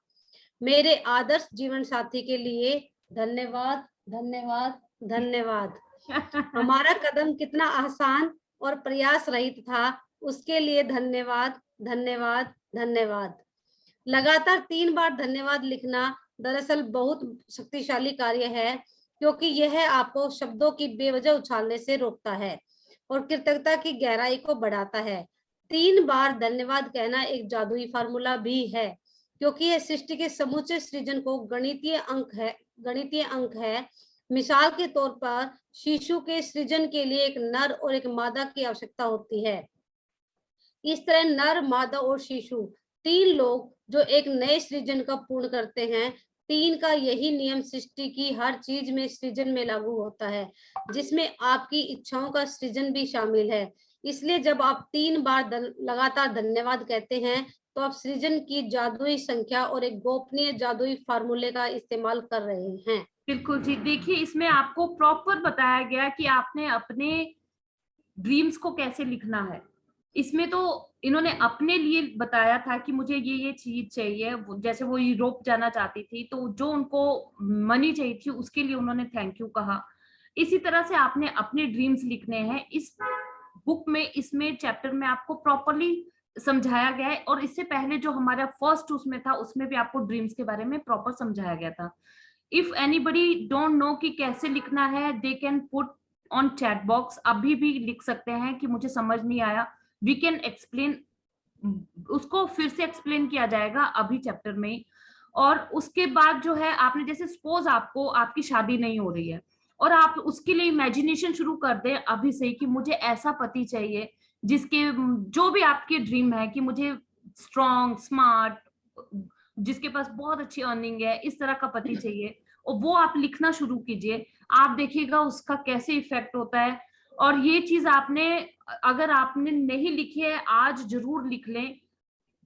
मेरे आदर्श जीवन साथी के लिए धन्यवाद, धन्यवाद, धन्यवाद। हमारा कदम कितना आसान और प्रयास रहित था, उसके लिए धन्यवाद, धन्यवाद, धन्यवाद। लगातार 3 बार धन्यवाद लिखना दरअसल बहुत शक्तिशाली कार्य है, क्योंकि यह आपको शब्दों की बेवजह उछालने से रोकता है और कृतज्ञता की गहराई को बढ़ाता है। 3 बार धन्यवाद कहना एक जादुई फार्मूला भी है, क्योंकि यह सृष्टि के समूचे सृजन को गणितीय अंक है। मिसाल के तौर पर शिशु के सृजन के लिए एक नर और एक मादा की आवश्यकता होती है। इस तरह नर, मादा और शिशु 3 लोग जो एक नए सृजन का पूर्ण करते हैं। 3 का यही नियम सृष्टि की हर चीज में सृजन में लागू होता है, जिसमें आपकी इच्छाओं का सृजन भी शामिल है। इसलिए जब आप 3 बार लगातार धन्यवाद कहते हैं तो आप सृजन की जादुई संख्या और एक गोपनीय जादुई फार्मूले का इस्तेमाल कर रहे हैं। बिल्कुल जी, देखिए इसमें आपको प्रॉपर बताया गया कि आपने अपने ड्रीम्स को कैसे लिखना है। इसमें तो इन्होंने अपने लिए बताया था कि मुझे ये चीज चाहिए, जैसे वो यूरोप जाना चाहती थी तो जो उनको मनी चाहिए थी उसके लिए उन्होंने थैंक यू कहा। इसी तरह से आपने अपने ड्रीम्स लिखने हैं। इस बुक में, इसमें चैप्टर में आपको प्रॉपरली समझाया गया है, और इससे पहले जो हमारा फर्स्ट उसमें था उसमें भी आपको ड्रीम्स के बारे में प्रॉपर समझाया गया था। इफ एनीबडी डोंट नो कि कैसे लिखना है, they can put on chat box, अभी भी लिख सकते हैं कि मुझे समझ नहीं आया, वी कैन एक्सप्लेन, उसको फिर से एक्सप्लेन किया जाएगा अभी चैप्टर में। और उसके बाद जो है, आपने जैसे सपोज आपको आपकी शादी नहीं हो रही है और आप उसके लिए इमेजिनेशन शुरू कर दें अभी से कि मुझे ऐसा पति चाहिए जिसके, जो भी आपके ड्रीम है कि मुझे स्ट्रॉन्ग, स्मार्ट, जिसके पास बहुत अच्छी अर्निंग है, इस तरह का पति चाहिए, और वो आप लिखना शुरू कीजिए। आप देखिएगा उसका कैसे इफेक्ट होता है। और ये चीज आपने, अगर आपने नहीं लिखी है आज जरूर लिख लें।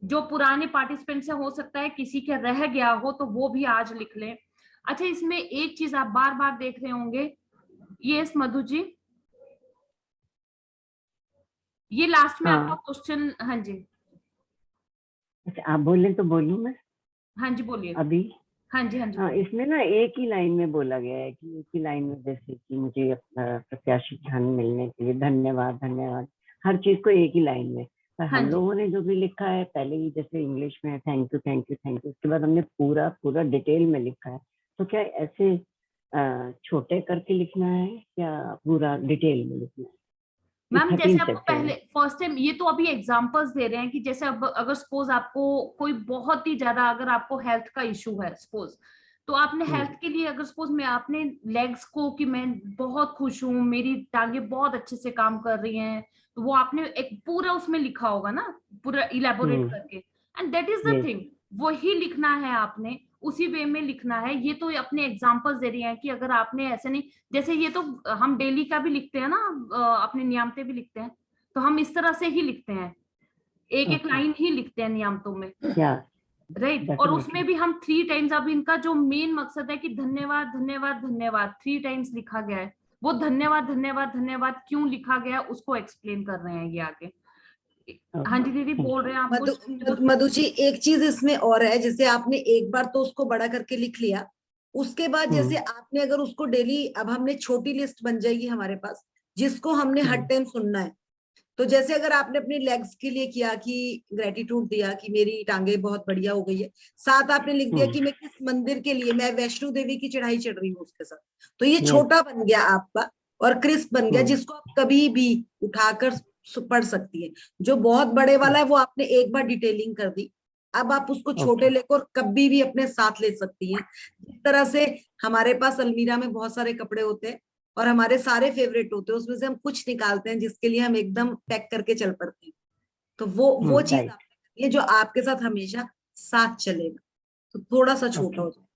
जो पुराने पार्टिसिपेंट से हो सकता है किसी के रह गया हो तो वो भी आज लिख लें। अच्छा, इसमें एक चीज आप बार बार देख रहे होंगे, यस मधु जी, ये लास्ट में आपका क्वेश्चन। हाँ जी, अच्छा आप बोले तो बोलूं मैं? हाँ जी बोलिए अभी। हाँ जी, हाँ जी। हाँ, इसमें ना एक ही लाइन में बोला गया है कि एक ही लाइन में, जैसे कि मुझे अपना प्रत्याशित धन मिलने के लिए धन्यवाद, धन्यवाद, हर चीज को एक ही लाइन में। पर हाँ हम जी। लोगों ने जो भी लिखा है पहले ही, जैसे इंग्लिश में thank you thank you thank you, उसके बाद हमने पूरा पूरा डिटेल में लिखा है। तो क्या ऐसे छोटे करके लिखना है या पूरा डिटेल में लिखना है? मैम जैसे आपको पहले फर्स्ट टाइम, ये तो अभी एग्जांपल्स दे रहे हैं कि जैसे अब अगर सपोज आपको कोई बहुत ही ज्यादा, अगर आपको हेल्थ का इशू है सपोज, तो आपने हेल्थ के लिए, अगर सपोज मैं आपने लेग्स को, कि मैं बहुत खुश हूँ, मेरी टांगे बहुत अच्छे से काम कर रही हैं, तो वो आपने एक पूरा उसमें लिखा होगा ना, पूरा इलेबोरेट करके, and that is the thing, वही लिखना है आपने, उसी वे में लिखना है। ये तो अपने एग्जांपल्स दे रही हैं कि अगर आपने ऐसे नहीं, जैसे ये तो हम डेली का भी लिखते हैं ना, अपने नियामते भी लिखते हैं, तो हम इस तरह से ही लिखते हैं, एक एक लाइन ही लिखते हैं नियामतों में, राइट। और उसमें भी हम 3 टाइम्स, अब इनका जो मेन मकसद है कि धन्यवाद धन्यवाद धन्यवाद 3 टाइम्स लिखा गया है, वो धन्यवाद धन्यवाद धन्यवाद क्यों लिखा गया उसको एक्सप्लेन कर रहे हैं ये आगे। हाँ जी दीदी बोल रहे हैं आप कुछ? मधु जी, एक चीज इसमें और है, जैसे आपने एक बार तो उसको बड़ा करके लिख लिया, उसके बाद जैसे आपने अगर उसको डेली, अब हमने छोटी लिस्ट बन जाएगी हमारे पास जिसको हमने हर टाइम सुनना है। तो जैसे अगर आपने अपनी लेग्स के लिए किया कि ग्रेटिट्यूड दिया कि मेरी टांगे बहुत बढ़िया हो गई है, साथ आपने लिख दिया कि मैं किस मंदिर के लिए, मैं वैष्णो देवी की चढ़ाई चढ़ रही हूँ उसके साथ, तो ये छोटा बन गया आपका और क्रिस्प बन गया, जिसको आप कभी भी उठाकर पढ़ सकती है। जो बहुत बड़े वाला है वो आपने एक बार डिटेलिंग कर दी, अब आप उसको छोटे लेकर कभी भी अपने साथ ले सकती हैं। जिस तरह से हमारे पास अलमीरा में बहुत सारे कपड़े होते हैं और हमारे सारे फेवरेट होते हैं, उसमें से हम कुछ निकालते हैं जिसके लिए हम एकदम पैक करके चल पड़ते हैं, तो वो चीज आपने करनी है जो आपके साथ हमेशा साथ चलेगा, तो थोड़ा सा छोटा हो जाए,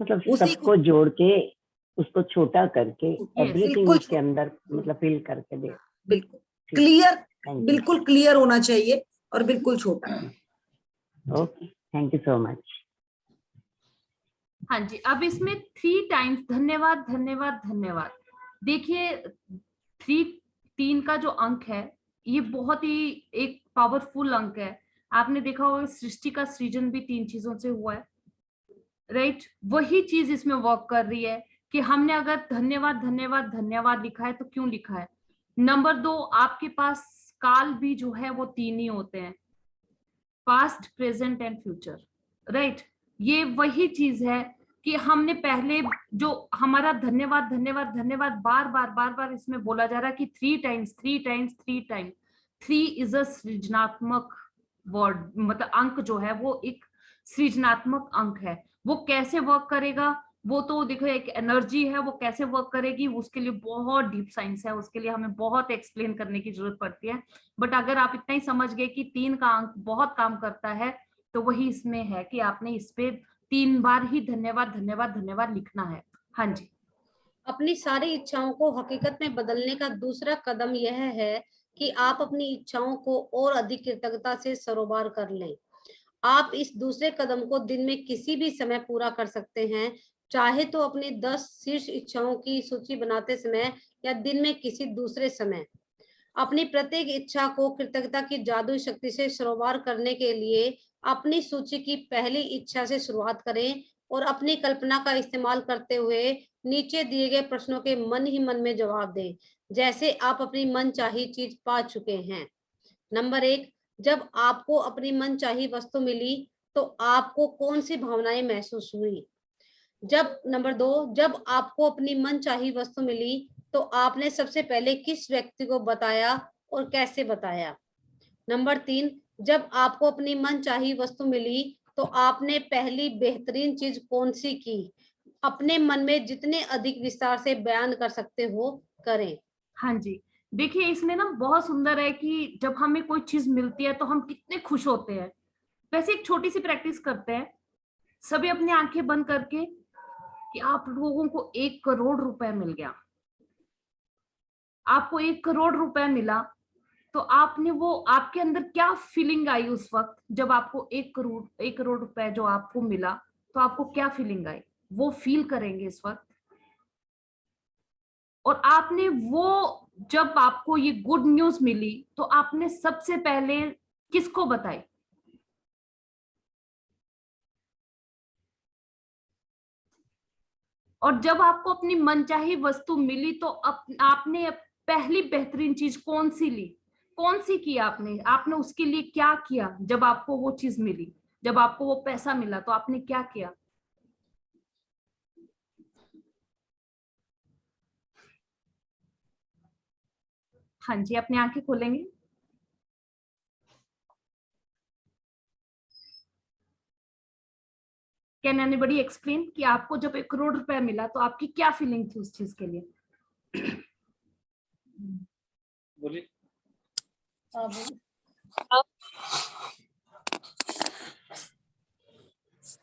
मतलब सबको जोड़ के उसको छोटा करके एवरीथिंग उसके अंदर मतलब फिल करके दे। बिल्कुल क्लियर, बिल्कुल क्लियर होना चाहिए और बिल्कुल छोटा। Okay, thank you so much. हाँ जी, अब इसमें 3 टाइम्स धन्यवाद धन्यवाद धन्यवाद। देखिए 3 का जो अंक है ये बहुत ही एक पावरफुल अंक है। आपने देखा होगा सृष्टि का सृजन भी 3 चीजों से हुआ है, राइट? वही चीज इसमें वर्क कर रही है कि हमने अगर धन्यवाद धन्यवाद धन्यवाद लिखा है तो क्यों लिखा है। नंबर 2, आपके पास काल भी जो है वो 3 ही होते हैं, past present and future, right? ये वही चीज है कि हमने पहले जो हमारा धन्यवाद धन्यवाद धन्यवाद बार बार इसमें बोला जा रहा है कि 3 टाइम्स 3 इज अ सृजनात्मक वर्ड, मतलब अंक जो है वो एक सृजनात्मक अंक है। वो कैसे वर्क करेगा वो तो देखो, एक एनर्जी है, वो कैसे वर्क करेगी उसके लिए बहुत डीप साइंस है, उसके लिए हमें बहुत एक्सप्लेन करने की जरूरत पड़ती है। बट अगर आप इतना ही समझ गए कि 3 का अंक बहुत काम करता है तो वही इसमें है कि आपने इस पे 3 बार ही धन्यवाद धन्यवाद धन्यवाद लिखना है। हाँ जी। अपनी सारी इच्छाओं को हकीकत में बदलने का दूसरा कदम यह है कि आप अपनी इच्छाओं को और अधिक कृतज्ञता से सरोबार कर लें। आप इस दूसरे कदम को दिन में किसी भी समय पूरा कर सकते हैं, चाहे तो अपनी 10 शीर्ष इच्छाओं की सूची बनाते समय या दिन में किसी दूसरे समय। अपनी प्रत्येक इच्छा को कृतज्ञता की जादुई शक्ति से सरोबार करने के लिए अपनी सूची की पहली इच्छा से शुरुआत करें और अपनी कल्पना का इस्तेमाल करते हुए नीचे दिए गए प्रश्नों के मन ही मन में जवाब दें, जैसे आप अपनी मनचाही चीज पा चुके हैं। नंबर 1, जब आपको अपनी मनचाही वस्तु मिली तो आपको कौन सी भावनाएं महसूस हुई? नंबर 2, जब आपको अपनी मनचाही वस्तु मिली तो आपने सबसे पहले किस व्यक्ति को बताया और कैसे बताया? नंबर 3, जब आपको अपनी मनचाही वस्तु मिली तो आपने पहली बेहतरीन चीज कौन सी की? अपने मन में जितने अधिक विस्तार से बयान कर सकते हो करें। हाँ जी, देखिए इसमें ना बहुत सुंदर है कि जब हमें कोई चीज मिलती है तो हम कितने खुश होते हैं। वैसे एक छोटी सी प्रैक्टिस करते हैं, सभी अपनी आंखें बंद करके, कि आप लोगों को 1 करोड़ रुपए मिल गया, आपको 1 करोड़ रुपए मिला तो आपने वो, आपके अंदर क्या फीलिंग आई उस वक्त जब आपको 1 करोड़ रुपए जो आपको मिला, तो आपको क्या फीलिंग आई वो फील करेंगे इस वक्त। और आपने वो, जब आपको ये गुड न्यूज मिली तो आपने सबसे पहले किसको बताई? और जब आपको अपनी मनचाही वस्तु मिली तो आपने पहली बेहतरीन चीज कौन सी ली, कौन सी की आपने उसके लिए क्या किया? जब आपको वो चीज मिली, जब आपको वो पैसा मिला तो आपने क्या किया? हाँ जी, अपनी आंखें खोलेंगे। कैन एनीबॉडी एक्सप्लेन कि आपको जब 1 करोड़ रुपए मिला तो आपकी क्या फीलिंग थी उस चीज के लिए? बोलिए।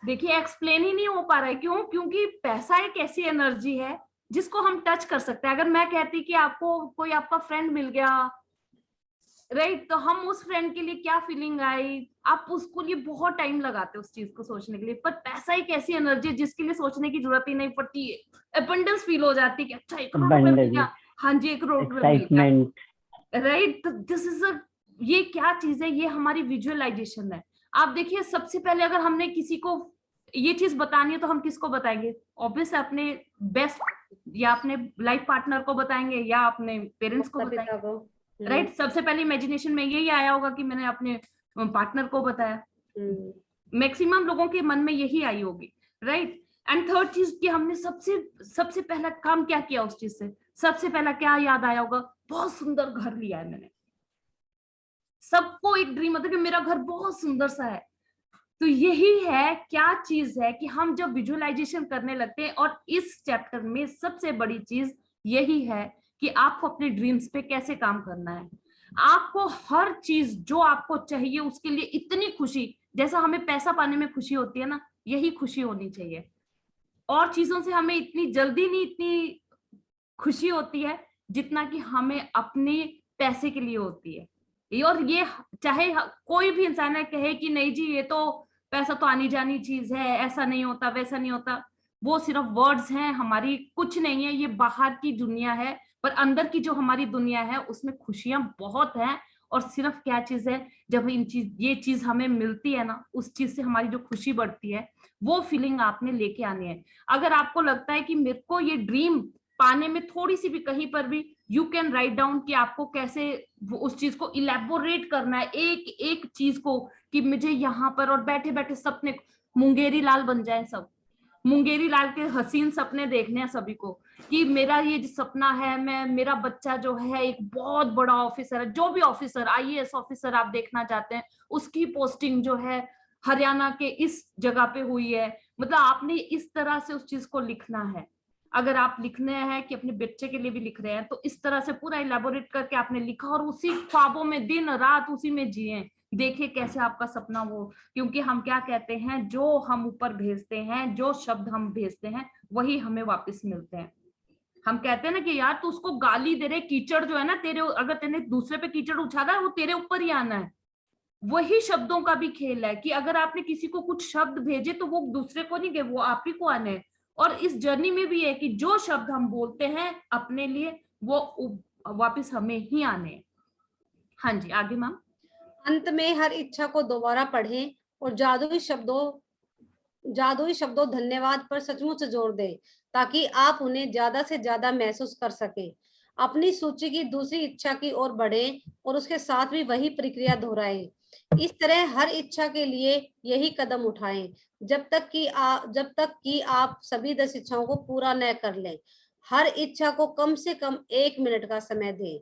देखिए एक्सप्लेन ही नहीं हो पा रहा है, क्यों? क्योंकि पैसा एक ऐसी एनर्जी है जिसको हम टच कर सकते हैं। अगर मैं कहती कि आपको कोई आपका फ्रेंड मिल गया, राइट, तो हम उस फ्रेंड के लिए क्या फीलिंग आई, आप उसको लिए बहुत टाइम लगाते हो उस चीज को सोचने के लिए। पर पैसा एक ऐसी एनर्जी है जिसके लिए सोचने की जरूरत ही नहीं पड़ती है, एबंडेंस फील हो जाती है कि अच्छा 1 करोड़ रुपए मिल गया। हाँ जी, 1 करोड़ रुपए मिल गया, राइट? दिस इज अ ये क्या चीज है, ये हमारी विजुअलाइजेशन है। आप देखिए, सबसे पहले अगर हमने किसी को ये चीज बतानी है तो हम किसको बताएंगे? ऑब्वियस अपने बेस्ट या अपने लाइफ पार्टनर को बताएंगे या अपने पेरेंट्स को माता-पिता बताएंगे, को। राइट? सबसे पहले इमेजिनेशन में यही आया होगा कि मैंने अपने पार्टनर को बताया। मैक्सिमम लोगों के मन में यही आई होगी, राइट? एंड थर्ड चीज कि हमने सबसे पहला काम क्या किया उस चीज से? सबसे पहला क्या याद आया होगा? बहुत सुंदर घर लिया है मैंने। सबको एक ड्रीम होता है कि मेरा घर बहुत सुंदर सा है। तो यही है क्या चीज है कि हम जब विजुअलाइजेशन करने लगते हैं, और इस चैप्टर में सबसे बड़ी चीज यही है कि आपको अपने ड्रीम्स पे कैसे काम करना है। आपको हर चीज जो आपको चाहिए उसके लिए इतनी खुशी, जैसा हमें पैसा पाने में खुशी होती है ना, यही खुशी होनी चाहिए। और चीजों से हमें इतनी जल्दी नहीं इतनी खुशी होती है जितना कि हमें अपने पैसे के लिए होती है। और ये चाहे कोई भी इंसान है कहे कि नहीं जी ये तो पैसा तो आनी जानी चीज है, ऐसा नहीं होता वैसा नहीं होता, वो सिर्फ वर्ड्स हैं, हमारी कुछ नहीं है। ये बाहर की दुनिया है, पर अंदर की जो हमारी दुनिया है उसमें खुशियां बहुत हैं। और सिर्फ क्या चीज है, जब ये चीज हमें मिलती है ना, उस चीज से हमारी जो खुशी बढ़ती है, वो फीलिंग आपने लेके आनी है। अगर आपको लगता है कि मेरे को ये ड्रीम पाने में थोड़ी सी भी कहीं पर भी, यू कैन राइट डाउन कि आपको कैसे उस चीज को इलेबोरेट करना है, एक एक चीज को, कि मुझे यहाँ पर और बैठे बैठे सपने मुंगेरी लाल बन जाए सब, मुंगेरी लाल के हसीन सपने देखने हैं सभी को, कि मेरा ये जो सपना है, मेरा बच्चा जो है एक बहुत बड़ा ऑफिसर है, जो भी ऑफिसर, आईएएस ऑफिसर आप देखना चाहते हैं, उसकी पोस्टिंग जो है हरियाणा के इस जगह पे हुई है। मतलब आपने इस तरह से उस चीज को लिखना है। अगर आप लिखने हैं कि अपने बच्चे के लिए भी लिख रहे हैं, तो इस तरह से पूरा इलेबोरेट करके आपने लिखा, और उसी ख्वाबों में दिन रात उसी में जिए, देखिए कैसे आपका सपना वो। क्योंकि हम क्या कहते हैं, जो हम ऊपर भेजते हैं, जो शब्द हम भेजते हैं, वही हमें वापस मिलते हैं। हम कहते हैं ना कि यार तू उसको गाली दे रहे, कीचड़ जो है ना तेरे, अगर तेने दूसरे पे कीचड़ उछाला है वो तेरे ऊपर ही आना है। वही शब्दों का भी खेल है कि अगर आपने किसी को कुछ शब्द भेजे तो वो दूसरे को नहीं गए, वो आप ही को आने हैं। और इस जर्नी में भी है कि जो शब्द हम बोलते हैं अपने लिए, वो वापस हमें ही आने हैं। हाँ जी, आगे मैम। अंत में हर इच्छा को दोबारा पढ़ें और जादुई शब्दों धन्यवाद पर सचमुच जोर दें, ताकि आप उन्हें ज्यादा से ज्यादा महसूस कर सकें। अपनी सूची की दूसरी इच्छा की ओर बढ़ें और उसके साथ भी वही प्रक्रिया दोहराएं। इस तरह हर इच्छा के लिए यही कदम उठाएं जब तक कि आप सभी 10 इच्छाओं को पूरा न कर लें। हर इच्छा को कम से कम 1 मिनट का समय दें।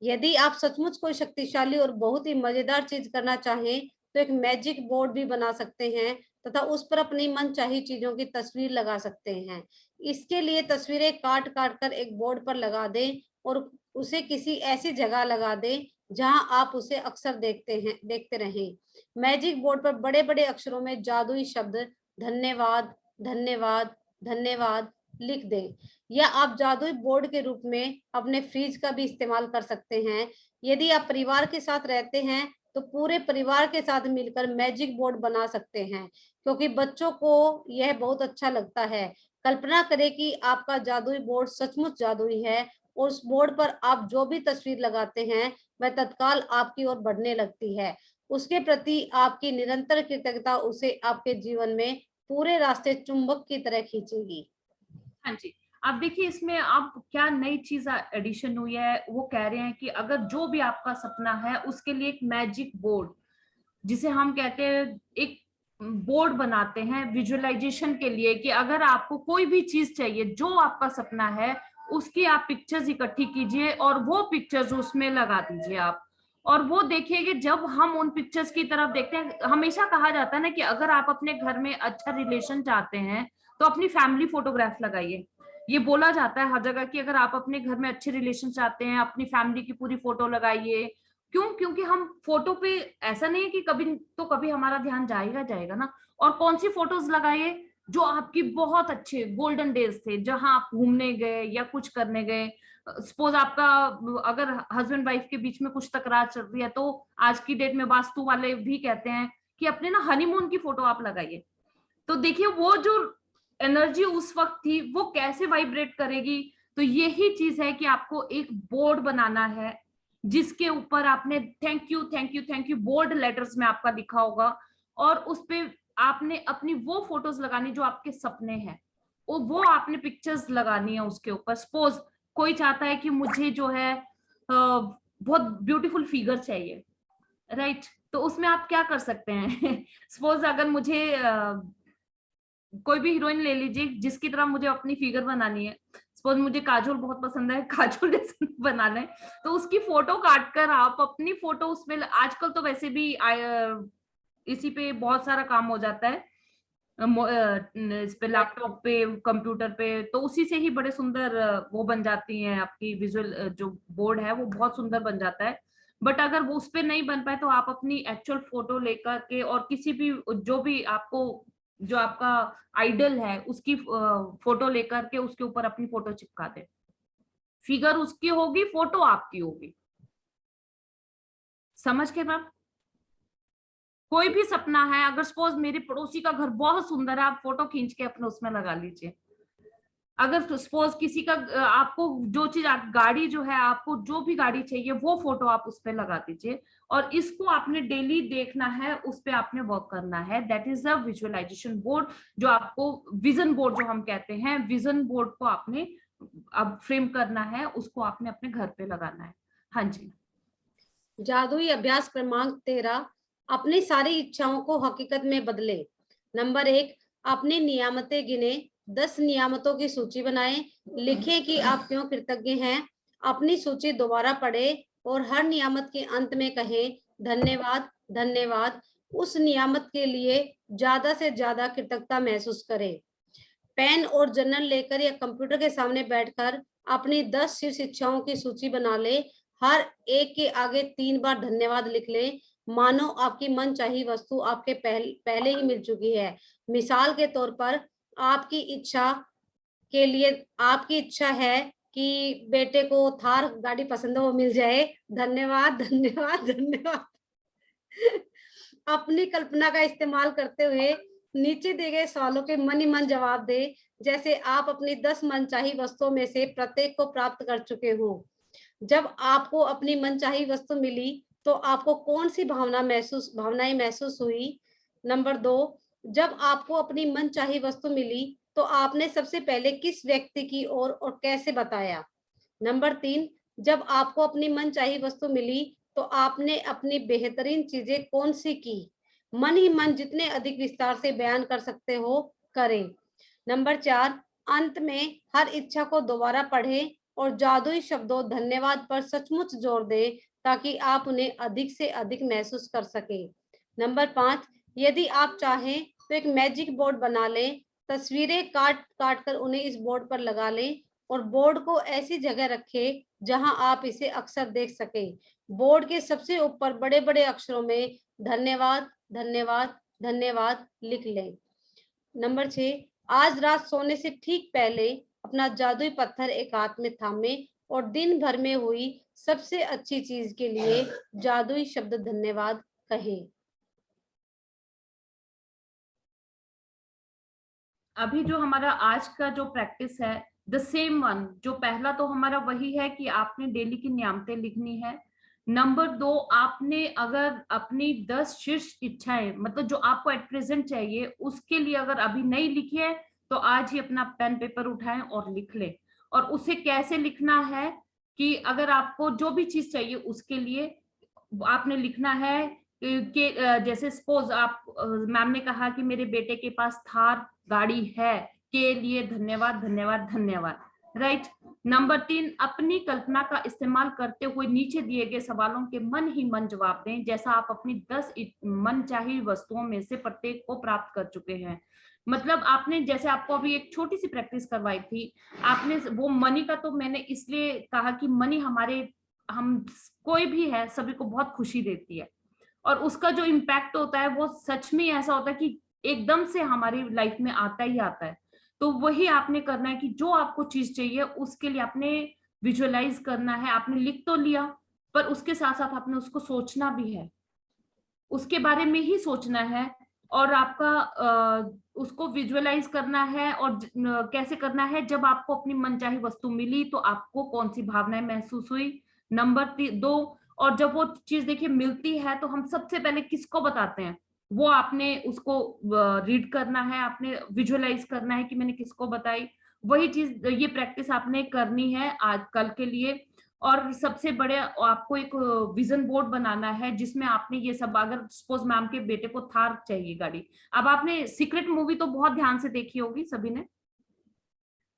यदि आप सचमुच कोई शक्तिशाली और बहुत ही मजेदार चीज करना चाहें तो एक मैजिक बोर्ड भी बना सकते हैं तथा उस पर अपनी मनचाही चीजों की तस्वीर लगा सकते हैं। इसके लिए तस्वीरें काट काट कर एक बोर्ड पर लगा दें और उसे किसी ऐसी जगह लगा दें जहां आप उसे अक्सर देखते रहें। मैजिक बोर्ड पर बड़े बड़े अक्षरों में जादुई शब्द धन्यवाद धन्यवाद धन्यवाद लिख दें, या आप जादुई बोर्ड के रूप में अपने फ्रिज का भी इस्तेमाल कर सकते हैं। यदि आप परिवार के साथ रहते हैं तो पूरे परिवार के साथ मिलकर मैजिक बोर्ड बना सकते हैं, क्योंकि बच्चों को यह बहुत अच्छा लगता है। कल्पना करें कि आपका जादुई बोर्ड सचमुच जादुई है और उस बोर्ड पर आप जो भी तस्वीर लगाते हैं वह तत्काल आपकी ओर बढ़ने लगती है। उसके प्रति आपकी निरंतर कृतज्ञता उसे आपके जीवन में पूरे रास्ते चुंबक की तरह खींचेगी। हाँ जी, अब देखिए इसमें अब क्या नई चीज एडिशन हुई है, वो कह रहे हैं कि अगर जो भी आपका सपना है उसके लिए एक मैजिक बोर्ड, जिसे हम कहते हैं एक बोर्ड बनाते हैं विजुअलाइजेशन के लिए, कि अगर आपको कोई भी चीज चाहिए, जो आपका सपना है, उसकी आप पिक्चर्स इकट्ठी कीजिए और वो पिक्चर्स उसमें लगा दीजिए आप। और वो देखिए कि जब हम उन पिक्चर्स की तरफ देखते हैं, हमेशा कहा जाता है ना कि अगर आप अपने घर में अच्छा रिलेशन चाहते हैं तो अपनी फैमिली फोटोग्राफ लगाइए। ये बोला जाता है हर जगह कि अगर आप अपने घर में अच्छे रिलेशन चाहते हैं, अपनी फैमिली की पूरी फोटो लगाइए। क्यों? क्योंकि हम फोटो पे, ऐसा नहीं है कि कभी तो कभी हमारा ध्यान जाएगा ना। और कौन सी फोटोज लगाइए? जो आपकी बहुत अच्छे गोल्डन डेज थे, जहां आप घूमने गए या कुछ करने गए। सपोज आपका, अगर हस्बैंड वाइफ के बीच में कुछ तकरार चल रही है, तो आज की डेट में वास्तु वाले भी कहते हैं कि अपने ना हनीमून की फोटो आप लगाइए। तो देखिए वो जो एनर्जी उस वक्त थी वो कैसे वाइब्रेट करेगी। तो यही चीज है कि आपको एक बोर्ड बनाना है जिसके ऊपर आपने thank you thank you thank you bold letters में आपका लिखा होगा, और उस पे आपने अपनी वो फोटोज लगानी जो आपके सपने हैं, वो आपने पिक्चर्स लगानी है उसके ऊपर। सपोज कोई चाहता है कि मुझे जो है बहुत ब्यूटीफुल फिगर चाहिए, राइट, तो उसमें आप क्या कर सकते हैं सपोज अगर मुझे कोई भी हीरोइन ले लीजिए जिसकी तरह मुझे अपनी फिगर बनानी है, सपोज मुझे काजोल बहुत पसंद है, काजोल जैसा बनाना है, तो उसकी फोटो काट कर आप अपनी फोटो उसमें, आजकल तो वैसे भी इसी पे बहुत सारा काम हो जाता है, इस पे लैपटॉप पे कंप्यूटर पे, तो उसी से ही बड़े सुंदर वो बन जाती हैं, आपकी विजुअल जो बोर्ड है वो बहुत सुंदर बन जाता है। बट अगर वो उस पे नहीं बन पाए तो आप अपनी एक्चुअल फोटो लेकर के और किसी भी जो भी आपको जो आपका आइडल है उसकी फोटो लेकर के उसके ऊपर अपनी फोटो चिपका दे, फिगर उसकी होगी, फोटो आपकी होगी। समझ के मैम? कोई भी सपना है, अगर सपोज मेरे पड़ोसी का घर बहुत सुंदर है, आप फोटो खींच के अपने उसमें लगा लीजिए। अगर सपोज किसी का आपको जो चीज गाड़ी जो है, आपको जो भी गाड़ी चाहिए वो फोटो आप उस पर लगा दीजिए, और इसको आपने डेली देखना है, उस पर आपने वर्क करना है। That is a visualization board, जो आपको विजन बोर्ड जो हम कहते हैं, विजन बोर्ड को आपने अब फ्रेम करना है, उसको आपने अपने घर पे लगाना है। हाँ जी। जादुई अभ्यास क्रमांक 13, अपनी सारी इच्छाओं को हकीकत में बदले। नंबर 1, अपनी नियामतें गिने, 10 नियामतों की सूची बनाएं, लिखें कि आप क्यों कृतज्ञ हैं। अपनी सूची दोबारा पढ़े और हर नियामत के अंत में कहें धन्यवाद धन्यवाद। उस नियामत के लिए ज्यादा से ज्यादा कृतज्ञता महसूस करें। पेन और जर्नल लेकर या कंप्यूटर के सामने बैठकर अपनी 10 शीर्ष इच्छाओं की सूची बना ले। हर एक के आगे 3 बार धन्यवाद लिख लें, मानो आपकी मनचाही वस्तु आपके पहले ही मिल चुकी है। मिसाल के तौर पर आपकी इच्छा के लिए, आपकी इच्छा है कि बेटे को थार गाड़ी पसंद है, वो मिल जाए। धन्यवाद धन्यवाद धन्यवाद। अपनी कल्पना का इस्तेमाल करते हुए नीचे दिए गए सवालों के मन ही मन जवाब दे, जैसे आप अपनी 10 मनचाही वस्तुओं में से प्रत्येक को प्राप्त कर चुके हो। जब आपको अपनी मनचाही वस्तु मिली तो आपको कौन सी भावनाएं महसूस हुई। नंबर 2, जब आपको अपनी मनचाही वस्तु मिली तो आपने सबसे पहले किस व्यक्ति की ओर और कैसे बताया। नंबर 3, जब आपको अपनी मनचाही वस्तु मिली तो आपने अपनी बेहतरीन चीजें कौन सी की। मन ही मन जितने अधिक विस्तार से बयान कर सकते हो करें। नंबर 4, अंत में हर इच्छा को दोबारा पढ़ें और जादुई शब्दों धन्यवाद पर सचमुच जोर दें, ताकि आप उन्हें अधिक से अधिक महसूस कर सकें। नंबर 5, यदि आप चाहें तो एक मैजिक बोर्ड बना लें, तस्वीरें काट काट कर उन्हें इस बोर्ड पर लगा लें और बोर्ड को ऐसी जगह रखें जहां आप इसे अक्सर देख सकें। बोर्ड के सबसे ऊपर बड़े बड़े अक्षरों में धन्यवाद धन्यवाद धन्यवाद लिख लें। नंबर 6, आज रात सोने से ठीक पहले अपना जादुई पत्थर एक हाथ में थामे और दिन भर में हुई सबसे अच्छी चीज के लिए जादुई शब्द धन्यवाद कहें। अभी जो हमारा आज का जो प्रैक्टिस है, द सेम वन, जो पहला तो हमारा वही है कि आपने डेली की नियामतें लिखनी है। नंबर 2, आपने अगर अपनी 10 शीर्ष इच्छाएं, मतलब जो आपको एट प्रेजेंट चाहिए, उसके लिए अगर अभी नहीं लिखी है तो आज ही अपना पेन पेपर उठाएं और लिख लें। और उसे कैसे लिखना है कि अगर आपको जो भी चीज चाहिए उसके लिए आपने लिखना है कि जैसे सपोज आप, मैम ने कहा कि मेरे बेटे के पास थार गाड़ी है, के लिए धन्यवाद धन्यवाद धन्यवाद, राइट। नंबर 3, अपनी कल्पना का इस्तेमाल करते हुए नीचे दिए गए सवालों के मन ही मन जवाब दें, जैसा आप अपनी 10 मनचाही वस्तुओं में से प्रत्येक को प्राप्त कर चुके हैं। मतलब आपने, जैसे आपको अभी एक छोटी सी प्रैक्टिस करवाई थी, आपने वो मनी का, तो मैंने इसलिए कहा कि मनी हमारे, हम कोई भी है, सभी को बहुत खुशी देती है, और उसका जो इम्पैक्ट होता है वो सच में ऐसा होता है कि एकदम से हमारी लाइफ में आता ही आता है। तो वही आपने करना है कि जो आपको चीज चाहिए उसके लिए आपने विजुअलाइज करना है। आपने लिख तो लिया, पर उसके साथ साथ आपने उसको सोचना भी है, उसके बारे में ही सोचना है, और आपका उसको विजुअलाइज करना है। और कैसे करना है, जब आपको अपनी मनचाही वस्तु मिली तो आपको कौन सी भावनाएं महसूस हुई, नंबर 2, और जब वो चीज देखिए मिलती है तो हम सबसे पहले किसको बताते हैं, वो आपने उसको रीड करना है, आपने विजुअलाइज करना है कि मैंने किसको बताई। वही चीज, ये प्रैक्टिस आपने करनी है आज कल के लिए। और सबसे बड़े आपको एक विजन बोर्ड बनाना है जिसमें आपने ये सब, अगर सपोज मैम के बेटे को थार चाहिए गाड़ी, अब आपने सीक्रेट मूवी तो बहुत ध्यान से देखी होगी सभी ने,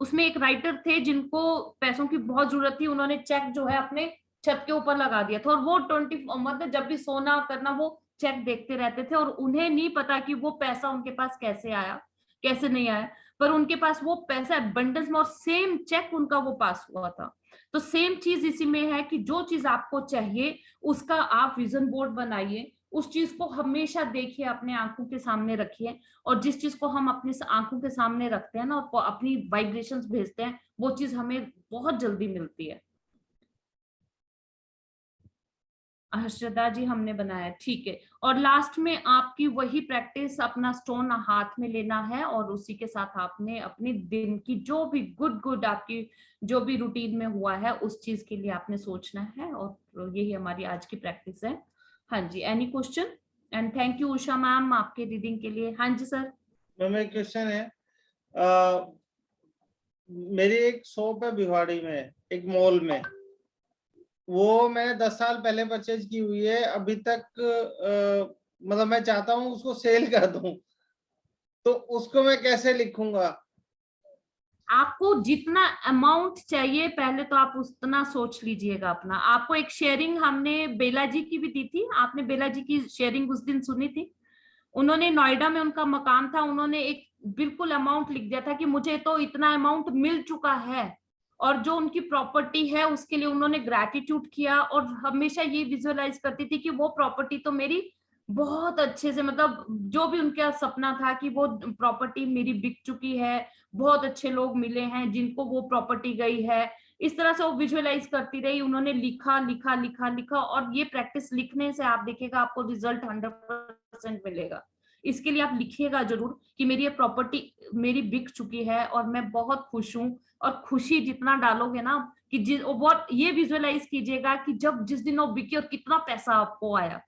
उसमें एक राइटर थे जिनको पैसों की बहुत जरूरत थी, उन्होंने चेक जो है अपने छत के ऊपर लगा दिया था, और वो 20 मतलब जब भी सोना करना वो चेक देखते रहते थे, और उन्हें नहीं पता कि वो पैसा उनके पास कैसे आया कैसे नहीं आया, पर उनके पास वो पैसा एबंडेंस में, और सेम चेक उनका वो पास हुआ था। तो सेम चीज इसी में है कि जो चीज आपको चाहिए उसका आप विजन बोर्ड बनाइए, उस चीज को हमेशा देखिए, अपने आंखों के सामने रखिए, और जिस चीज को हम अपनी आंखों के सामने रखते हैं ना और अपनी वाइब्रेशंस भेजते हैं, वो चीज हमें बहुत जल्दी मिलती है। हर्षदा जी हमने बनाया, ठीक है। और लास्ट में आपकी वही प्रैक्टिस, अपना स्टोन हाथ में लेना है और उसी के साथ आपने अपने दिन की जो भी गुड आपकी जो भी रूटीन में हुआ है उस चीज के लिए आपने सोचना है, और यही हमारी आज की प्रैक्टिस है। हाँ जी, any question? And thank you Usha ma'am आपके रीडिंग के लिए। हाँ जी सर। मैम एक क्वेश्चन है, मेरी एक शॉप है भिवाड़ी में, एक मॉल में, वो मैंने 10 साल पहले परचेज की हुई है, अभी तक मतलब मैं चाहता हूँ उसको सेल कर दूं, तो उसको मैं कैसे लिखूंगा? आपको जितना अमाउंट चाहिए पहले तो आप उतना सोच लीजिएगा अपना। आपको एक शेयरिंग हमने बेला जी की भी दी थी, आपने बेला जी की शेयरिंग उस दिन सुनी थी। उन्होंने नोएडा में उनका मकान था, उन्होंने एक बिल्कुल अमाउंट लिख दिया था कि मुझे तो इतना अमाउंट मिल चुका है, और जो उनकी प्रॉपर्टी है उसके लिए उन्होंने ग्रैटिट्यूड किया, और हमेशा ये विजुअलाइज करती थी कि वो प्रॉपर्टी तो मेरी बहुत अच्छे से, मतलब जो भी उनका सपना था कि वो प्रॉपर्टी मेरी बिक चुकी है, बहुत अच्छे लोग मिले हैं जिनको वो प्रॉपर्टी गई है, इस तरह से वो विजुअलाइज करती रही। उन्होंने लिखा लिखा लिखा लिखा, और ये प्रैक्टिस लिखने से आप देखिएगा आपको रिजल्ट 100% मिलेगा। इसके लिए आप लिखिएगा जरूर कि मेरी ये प्रॉपर्टी मेरी बिक चुकी है और मैं बहुत खुश हूँ। और खुशी जितना डालोगे ना कि जिस बहुत, ये विजुअलाइज कीजिएगा कि जब जिस दिन वो बिकी और कितना पैसा आपको आया,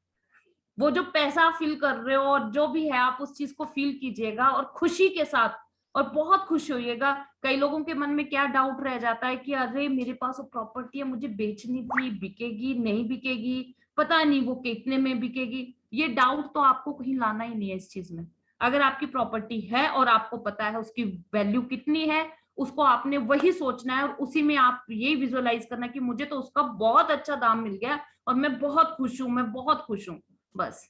वो जो पैसा फील कर रहे हो और जो भी है आप उस चीज को फील कीजिएगा और खुशी के साथ, और बहुत खुश होइएगा। कई लोगों के मन में क्या डाउट रह जाता है कि अरे मेरे पास वो प्रॉपर्टी है, मुझे बेचनी थी, बिकेगी नहीं बिकेगी, पता नहीं वो कितने में बिकेगी। ये डाउट तो आपको कहीं लाना ही नहीं है इस चीज में। अगर आपकी प्रॉपर्टी है और आपको पता है उसकी वैल्यू कितनी है, उसको आपने वही सोचना है, और उसी में आप यही विजुअलाइज करना है कि मुझे तो उसका बहुत अच्छा दाम मिल गया और मैं बहुत खुश हूँ, मैं बहुत खुश हूँ, बस।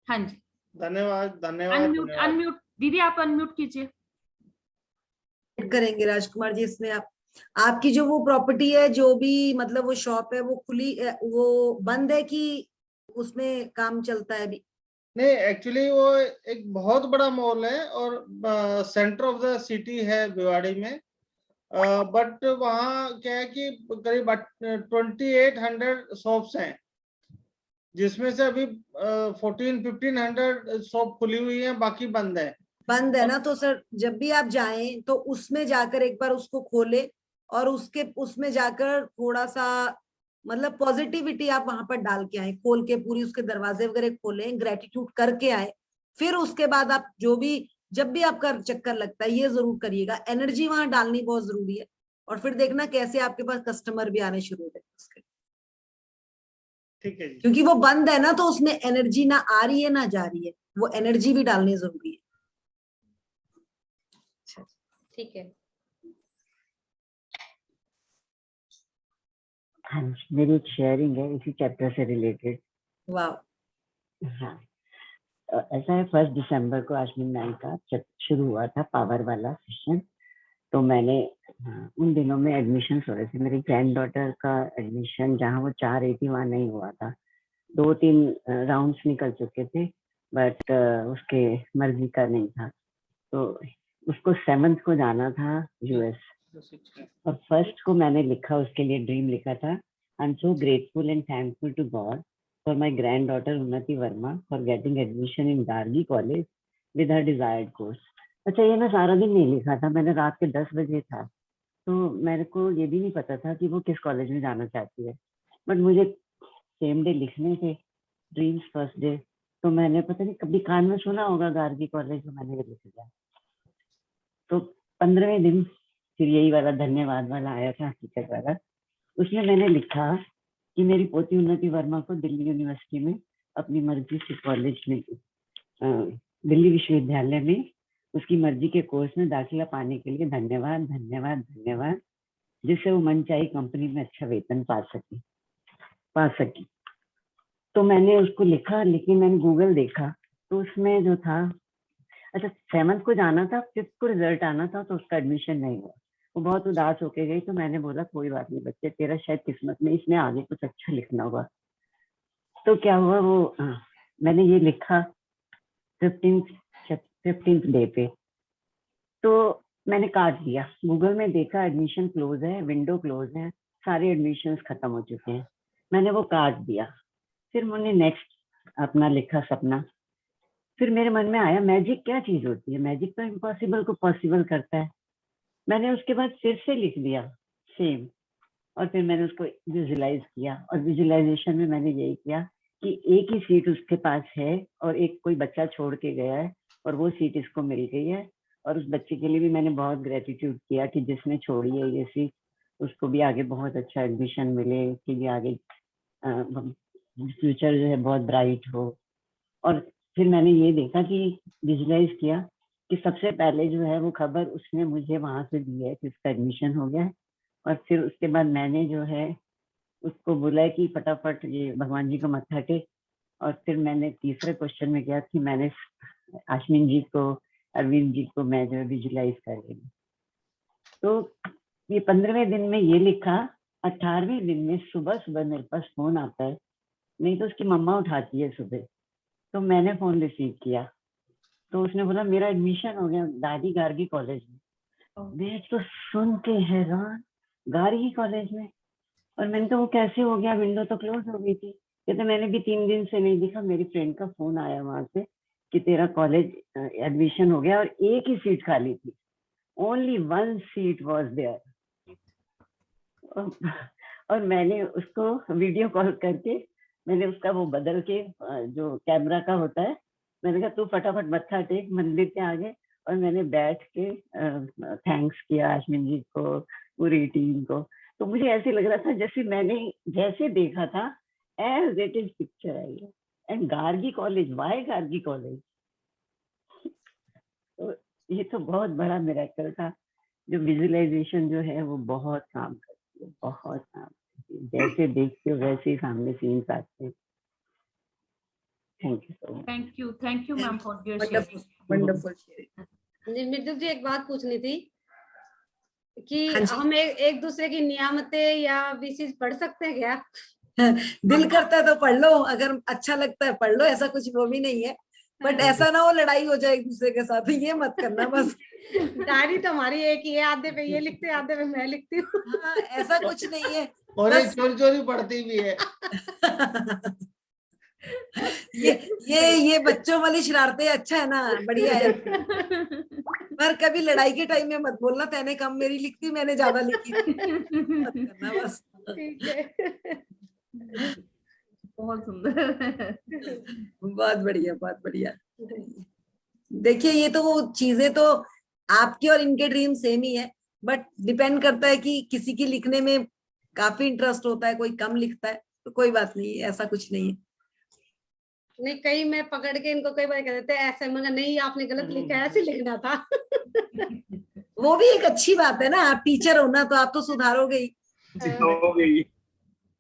हाँ जी, धन्यवाद धन्यवाद अनम्यूट धन्यवाद। अनम्यूट दीदी, आप अनम्यूट कीजिए। करेंगे राजकुमार जी इसमें। आप आपकी जो वो प्रॉपर्टी है, जो भी मतलब वो शॉप है, वो खुली वो बंद है कि उसमें काम चलता है अभी? नहीं, एक्चुअली वो एक बहुत बड़ा मॉल है और सेंटर ऑफ द सिटी है भिवाड़ी में, बट वहाँ क्या है कि करीब 2800 शॉप्स हैं, जिसमें से अभी 1500 शॉप खुली हुई है, बाकी बंद है। बंद है ना, तो सर जब भी आप जाएं तो उसमें जाकर एक बार उसको खोले, और उसके उसमें जाकर थोड़ा सा मतलब पॉजिटिविटी आप वहां पर डाल के आए, खोल के पूरी उसके दरवाजे वगैरह खोलें, ग्रेटिट्यूड करके आए। फिर उसके बाद आप जो भी, जब भी आपका चक्कर लगता है ये जरूर करिएगा, एनर्जी वहां डालनी बहुत जरूरी है। और फिर देखना कैसे आपके पास कस्टमर भी आने शुरू हो गए उसके, ठीक है जी। क्योंकि वो बंद है ना, तो उसमें एनर्जी ना आ रही है ना जा रही है, वो एनर्जी भी डालनी जरूरी है। ठीक है। हाँ जी, मेरी एक शेयरिंग है इसी चैप्टर से रिलेटेड। वाह। हाँ, ऐसा है 1 दिसंबर को आश्विन नाई का शुरू हुआ था पावर वाला सेशन। तो मैंने उन दिनों में एडमिशन हो रहे थे, मेरी ग्रैंड डॉटर का एडमिशन जहाँ वो चाह रही थी वहाँ नहीं हुआ था। 2-3 राउंड्स निकल चुके थे, बट उसके मर्जी का नहीं था, तो उसको 7th को जाना था यूएस। और फर्स्ट को मैंने लिखा, उसके लिए ड्रीम लिखा था, I am so grateful and thankful to God for my granddaughter Unnati Verma for getting admission in Gargi college with her desired course. अच्छा, ये मैं सारा दिन नहीं लिखा था, मैंने रात के 10 बजे था तो मेरे को ये भी नहीं पता था कि वो किस कॉलेज में जाना चाहती है, बट मुझे सेम डे लिखने थे ड्रीम्स फर्स्ट डे। तो मैंने पता नहीं कभी कान में सुना होगा गार्गी कॉलेज में, मैंने लिख दिया। तो 15वें दिन फिर यही वाला धन्यवाद वाला आया था टीचर वाला, उसमें मैंने लिखा कि मेरी पोती उन्नति वर्मा को दिल्ली यूनिवर्सिटी में अपनी मर्जी से कॉलेज में दिल्ली विश्वविद्यालय में उसकी मर्जी के कोर्स में दाखिला पाने के लिए धन्यवाद धन्यवाद धन्यवाद, जिससे वो मनचाही कंपनी में अच्छा वेतन पा सकी। तो मैंने उसको लिखा, लेकिन मैंने गूगल देखा तो उसमें जो था, अच्छा 7th को जाना था, 5th को रिजल्ट आना था, तो उसका एडमिशन नहीं हुआ। वो बहुत उदास होके गई। तो मैंने बोला कोई बात नहीं बच्चे, तेरा शायद किस्मत में इसमें आगे कुछ अच्छा लिखना होगा। तो क्या हुआ, वो मैंने ये लिखा 15th डे पे। तो मैंने काट दिया, गूगल में देखा एडमिशन क्लोज है, विंडो क्लोज है, सारे एडमिशंस खत्म हो चुके हैं। मैंने वो काट दिया। फिर मैंने नेक्स्ट अपना लिखा सपना। फिर मेरे मन में आया मैजिक क्या चीज होती है, मैजिक तो इम्पॉसिबल को पॉसिबल करता है। मैंने उसके बाद फिर से लिख दिया सेम, और फिर मैंने उसको विजुलाइज किया। और विजुलाइजेशन में मैंने यही किया कि एक ही सीट उसके पास है और एक कोई बच्चा छोड़ के गया है और वो सीट इसको मिल गई है। और उस बच्चे के लिए भी मैंने बहुत ग्रेटिट्यूड किया कि जिसने छोड़ी है ये सीट, उसको भी आगे बहुत अच्छा एडमिशन मिले, कि भी आगे फ्यूचर जो है बहुत ब्राइट हो। और फिर मैंने ये देखा कि विजुलाइज किया कि सबसे पहले जो है वो खबर उसने मुझे वहां से दी है कि उसका एडमिशन हो गया है। और फिर उसके बाद मैंने जो है उसको बोला कि फटाफट ये भगवान जी को मत्था टेक। और फिर मैंने तीसरे क्वेश्चन में किया कि मैंने आश्विन जी को, अरविंद जी को मैं जो है विजुलाइज कर रही हूँ। तो ये 15वें दिन में ये लिखा। 18वें दिन में सुबह सुबह मेरे पास फोन आता है, नहीं तो उसकी मम्मा उठाती है सुबह। तो मैंने फोन रिसीव किया तो उसने बोला मेरा एडमिशन हो गया दादी गार्गी कॉलेज में। मैं तो सुन के हैरान, गार्गी कॉलेज में। और मैंने कहा वो कैसे हो गया, विंडो तो क्लोज हो गई थी। कहते मैंने भी 3 दिन से नहीं दिखा, मेरी फ्रेंड का फोन आया वहां से कि तेरा कॉलेज एडमिशन हो गया और एक ही सीट खाली थी, ओनली 1 सीट वॉज देयर। और मैंने उसको वीडियो कॉल करके मैंने उसका वो बदल के जो कैमरा का होता है, मैंने कहा तू फटाफट मत्था टेक मंदिर के आगे। और मैंने बैठ के थैंक्स किया आश्विन जी को, पूरी टीम को। तो मुझे ऐसे लग रहा था जैसे मैंने जैसे देखा था एज इट इज पिक्चर आई है। And Gargi college, why Gargi college? तो ये तो बहुत बड़ा मिरेकल था। जो विजुअलाइजेशन जो है वो बहुत काम करती है, बहुत काम करती है। जैसे देखते हो वैसे ही सामने सीन्स आते हैं। Thank you so much. Thank you ma'am for your wonderful wonderful sharing. Mridul ji एक बात पूछनी थी कि हाँ जी। हम एक दूसरे की नियामतें या विशेष पढ़ सकते हैं क्या? दिल करता है तो पढ़ लो, अगर अच्छा लगता है पढ़ लो, ऐसा कुछ वो भी नहीं है। बट ऐसा ना हो लड़ाई हो जाए एक दूसरे के साथ, ये मत करना बस। डायरी तो हमारी एक ही है, आधे पे ये लिखते हैं आधे पे मैं लिखती हूँ। हाँ, ऐसा कुछ नहीं है। और ये बस चोरी चोरी पढ़ती भी है। ये बच्चों वाली शरारतें अच्छा है ना, बढ़िया है। पर कभी लड़ाई के टाइम में मत बोलना तेने कम मेरी लिखती मैंने ज्यादा लिखी, मत करना बस। ठीक है। बहुत सुंदर। बहुत बढ़िया बहुत बढ़िया। देखिए ये तो वो चीजें तो आपके और इनके ड्रीम सेम ही है, बट डिपेंड करता है कि किसी की लिखने में काफी इंटरेस्ट होता है, कोई कम लिखता है, तो कोई बात नहीं, ऐसा कुछ नहीं है। नहीं, कई मैं पकड़ के इनको कई बार कह देते हैं ऐसे, मगर नहीं आपने गलत लिखा है, ऐसे लिखना था। वो भी एक अच्छी बात है ना, आप टीचर हो ना तो आप तो सुधारोगे ही।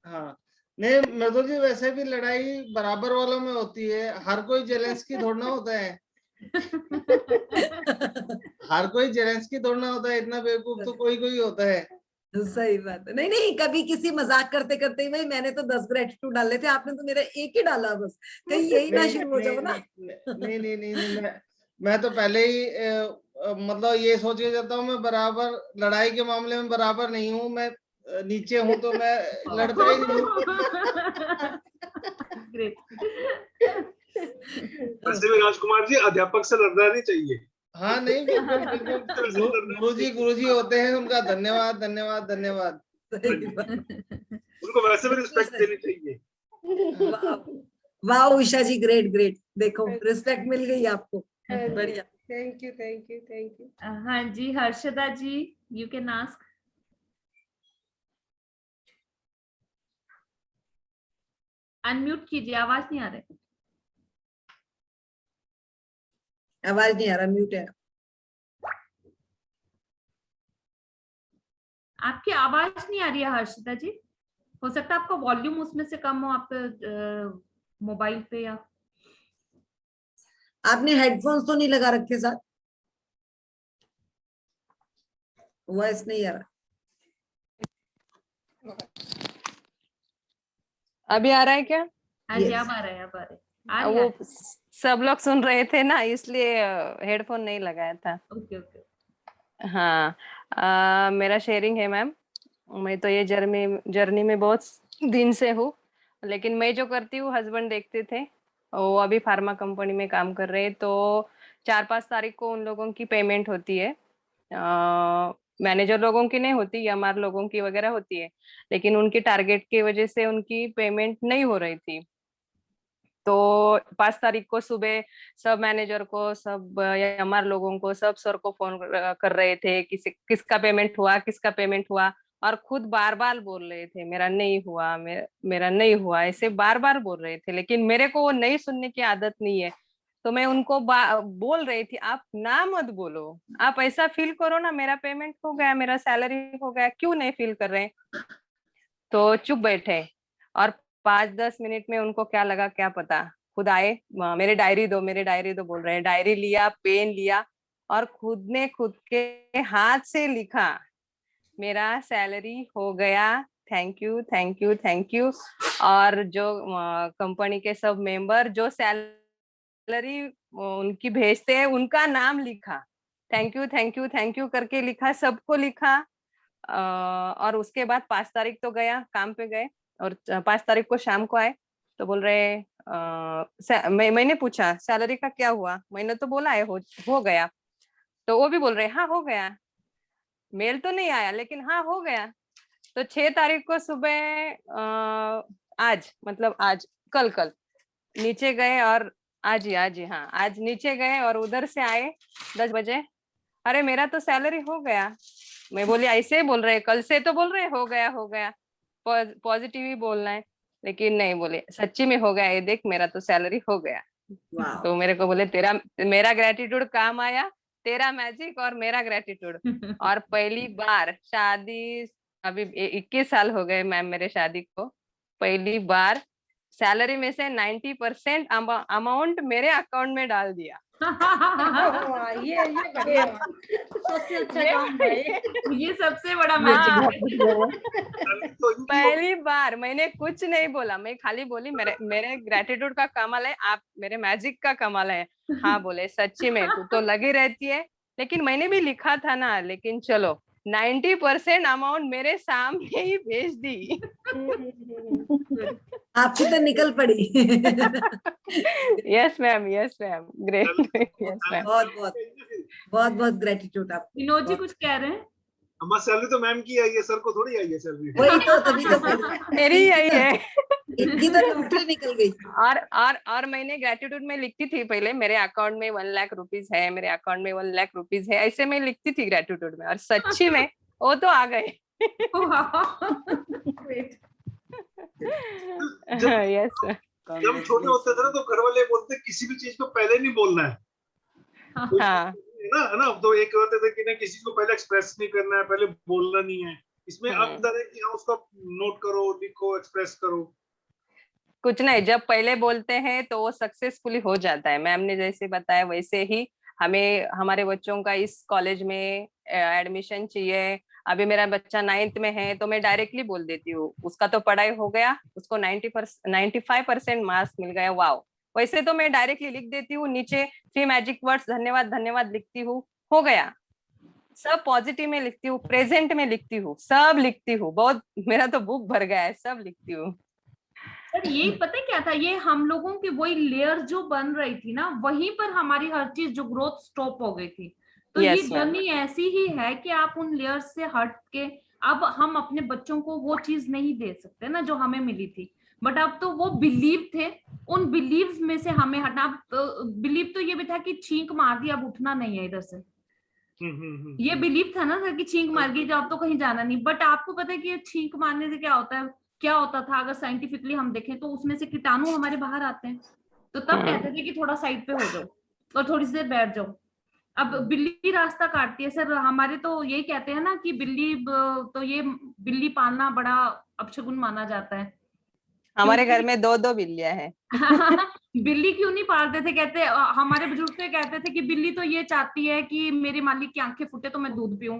हाँ नहीं मृदुल जी, वैसे भी लड़ाई बराबर वालों में होती है, हर कोई जेलेंस्की थोड़ा होता है। हर कोई जेलेंस्की थोड़ा होता है, इतना बेवकूफ तो कोई कोई होता है। सही बात है। नहीं नहीं, कभी किसी मजाक करते करते ही भाई मैंने तो 10 ग्रेटिट्यूड डाले थे, आपने तो मेरा एक ही डाला, बस कहीं यही ना शुरू हो जाओ ना। नहीं, मैं तो पहले ही मतलब ये सोच के जाता हूँ मैं बराबर लड़ाई के मामले में बराबर नहीं हूँ, मैं नीचे हूँ तो मैं लड़ता ही नहीं हूँ। ग्रेट। वैसे भी राजकुमार जी अध्यापक से लड़ना नहीं चाहिए, हाँ नहीं बिल्कुल गुरुजी होते हैं, उनका धन्यवाद धन्यवाद धन्यवाद। सही बात। उनको वैसे भी रिस्पेक्ट देनी चाहिए। वाह वाह उषा जी, ग्रेट ग्रेट, देखो रिस्पेक्ट मिल गई आपको, बढ़िया। Thank you thank you thank you. हाँ जी, हर्षदा जी, यू कैन आस्क। अनम्यूट कीजिए, आवाज नहीं आ रही। आवाज नहीं आ रहा, म्यूट है। आपकी आवाज नहीं आ रही है हर्षदा जी। हो सकता है आपका वॉल्यूम उसमें से कम हो, आपके मोबाइल पे, या आपने हेडफोन्स तो नहीं लगा रखे साथ? वॉइस नहीं आ रहा। अभी आ रहा है क्या? हाँ जी, Yes. अब आ रहा है, अब आ रहा है, आ रही है। वो सब लोग सुन रहे थे ना, इसलिए हेडफोन नहीं लगाया था। Okay okay. हाँ, मेरा शेयरिंग है मैम। मैं तो ये जर्नी में बहुत दिन से हूँ, लेकिन मैं जो करती हूँ हस्बैंड देखते थे। वो अभी फार्मा कंपनी में काम कर रहे हैं, तो 4-5 तारीख को उन लोगों की पेमेंट होती है। मैनेजर लोगों की नहीं होती, हमारे लोगों की वगैरह होती है, लेकिन उनकी टारगेट की वजह से उनकी पेमेंट नहीं हो रही थी। तो 5 तारीख को सुबह सब मैनेजर को, सब हमारे लोगों को, सब सर को फोन कर रहे थे, किसका पेमेंट हुआ, किसका पेमेंट हुआ, और खुद बार बार बोल रहे थे मेरा नहीं हुआ, मेरा नहीं हुआ, ऐसे बार बार बोल रहे थे। लेकिन मेरे को वो नहीं सुनने की आदत नहीं है, तो मैं उनको बोल रही थी, आप ना मत बोलो, आप ऐसा फील करो ना, मेरा पेमेंट हो गया, मेरा सैलरी हो गया, क्यों नहीं फील कर रहे। तो चुप बैठे, और 5-10 मिनट में उनको क्या लगा क्या पता, खुद आए, मेरे डायरी दो, मेरे डायरी दो बोल रहे हैं। डायरी लिया, पेन लिया, और खुद ने खुद के हाथ से लिखा, मेरा सैलरी हो गया, thank you thank you thank you. और जो कंपनी के सब मेंबर जो सैलरी उनकी भेजते हैं, उनका नाम लिखा, thank you thank you thank you करके लिखा, सबको लिखा। और उसके बाद 5 तारीख तो गया, काम पे गए, और 5 तारीख को शाम को आए, तो बोल रहे मैंने पूछा सैलरी का क्या हुआ, मैंने तो बोला है हो गया। तो वो भी बोल रहे हाँ हो गया, मेल तो नहीं आया लेकिन हाँ हो गया। तो 6 तारीख को सुबह आज मतलब आज कल नीचे गए, और आज ही हाँ आज नीचे गए, और उधर से आए 10 बजे, अरे मेरा तो सैलरी हो गया। मैं बोली ऐसे बोल रहे, कल से तो बोल रहे हो गया, पॉजिटिव ही बोलना है, लेकिन नहीं, बोले सच्ची में हो गया, ये देख मेरा तो सैलरी हो गया। वाह। तो मेरे को बोले मेरा ग्रेटिट्यूड काम आया, तेरा मैजिक और मेरा ग्रेटिट्यूड। और पहली बार शादी, अभी 21 साल हो गए मैम मेरे शादी को, पहली बार सैलरी में से 90% अमाउंट मेरे अकाउंट में डाल दिया। ये बढ़िया, सबसे अच्छा काम है ये सबसे बड़ा मैजिक है। पहली बार मैंने कुछ नहीं बोला, मैं खाली बोली मेरे ग्रेटिट्यूड का कमाल है, आप मेरे मैजिक का कमाल है। हाँ बोले सच्ची में तू तो लगी रहती है, लेकिन मैंने भी लिखा था ना, लेकिन चलो 90% अमाउंट मेरे सामने ही भेज दी। आपकी तो निकल पड़ी। Yes ma'am great, yes ma'am. बहुत बहुत ग्रेटिट्यूड आप। विनोद जी कुछ कह रहे हैं? हमारी सैलरी तो मैम की आई है, सर को थोड़ी आई है सैलरी। वही तो, तभी तो मेरी यही है। इनकी तो लॉटरी निकल गई। और मैंने ग्रेटिट्यूड में लिखती थी पहले, मेरे अकाउंट में 1 लाख रुपीज है, मेरे अकाउंट में 1 लाख रुपीज है, ऐसे मैं लिखती थी ग्रेटिट्यूड में, और सच्ची में वो तो आ गए। यस जब हम छोटे होते थे ना, तो घर वाले बोलते किसी भी चीज को पहले नहीं बोलना है। हाँ है ना, तो एक होते थे कि ना किसी को पहले एक्सप्रेस नहीं करना है, पहले बोलना नहीं है। इसमें अंदर है कि हाँ उसका नोट करो, लिखो, एक्सप्रेस करो। कुछ नहीं, जब पहले बोलते हैं तो वो सक्सेसफुली हो जाता है। मैम ने जैसे बताया वैसे ही हमें हमारे बच्चों का इस कॉलेज में एडमिशन चाहिए। अभी मेरा बच्चा 9th में है, तो मैं डायरेक्टली बोल देती हूँ उसका तो पढ़ाई हो गया, उसको 95% मार्क्स मिल गया, वाओ। वैसे तो मैं डायरेक्टली लिख देती हूँ नीचे 3 मैजिक वर्ड्स, धन्यवाद धन्यवाद लिखती हूँ, हो गया। सब पॉजिटिव में लिखती हूँ, प्रेजेंट में लिखती हूँ, सब लिखती हूँ, बहुत, मेरा तो बुक भर गया है, सब लिखती हूँ। मैम यही पता है क्या था, ये हम लोगों की वही लेयर जो बन रही थी ना, वहीं पर हमारी हर चीज जो ग्रोथ स्टॉप हो गई थी। तो ये Yes, ma'am. जर्नी ऐसी ही है कि आप उन लेयर्स से हट के अब हम अपने बच्चों को वो चीज नहीं दे सकते ना जो हमें मिली थी, बट अब तो वो बिलीव थे, उन बिलीव में से हमें हटना। बिलीव तो ये भी था कि छींक मार दी, अब उठना नहीं है इधर से। ये बिलीव था ना सर कि छींक मार गई जब तो कहीं जाना नहीं। बट आपको पता है कि ये छींक मारने से क्या होता है, क्या होता था अगर साइंटिफिकली हम देखें तो उसमें से कीटाणु हमारे बाहर आते हैं। तो तब कहते थे कि थोड़ा साइड पे हो जाओ और थोड़ी सी देर बैठ जाओ। अब बिल्ली रास्ता काटती है सर, हमारे तो यही कहते हैं ना कि तो ये बिल्ली पालना बड़ा अपशगुन माना जाता है। हमारे घर में 2 बिल्लियां हैं। बिल्ली क्यों नहीं पालते थे, कहते हमारे बुजुर्ग तो कहते थे कि बिल्ली तो ये चाहती है कि मेरे मालिक की आंखें फूटे तो मैं दूध पीऊं,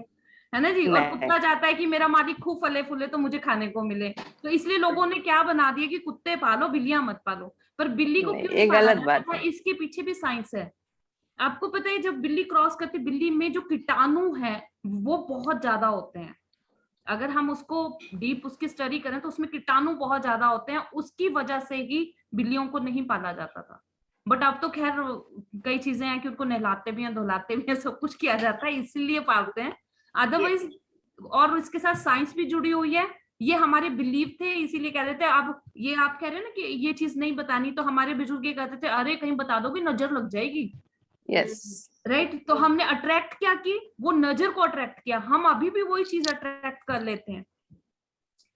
है ना जी। और नहीं। कुत्ता चाहता है कि मेरा मालिक खूब फले फूले तो मुझे खाने को मिले। तो इसलिए लोगों ने क्या बना दिया कि कुत्ते पालो बिल्लियां मत पालो। पर बिल्ली को नहीं, क्यों ये नहीं पाला गलत जाता बात था, है। इसके पीछे भी साइंस है। आपको पता है जब बिल्ली क्रॉस करती, बिल्ली में जो कीटाणु है वो बहुत ज्यादा होते हैं। अगर हम उसको डीप उसकी स्टडी करें तो उसमें कीटाणु बहुत ज्यादा होते हैं, उसकी वजह से ही बिल्लियों को नहीं पाला जाता था। बट अब तो खैर कई चीजें हैं कि उनको नहलाते भी हैं, धुलाते भी हैं, सब कुछ किया जाता है, इसीलिए पालते हैं। अदरवाइज और इसके साथ साइंस भी जुड़ी हुई है। ये हमारे बिलीव थे, इसीलिए कहते थे। अब ये आप कह रहे हो ना कि ये चीज नहीं बतानी, तो हमारे बुजुर्ग ये कहते थे अरे कहीं बता दोगे नजर लग जाएगी। Yes, right. तो हमने अट्रैक्ट क्या की, वो नजर को अट्रैक्ट किया। हम अभी भी वही चीज अट्रैक्ट कर लेते हैं।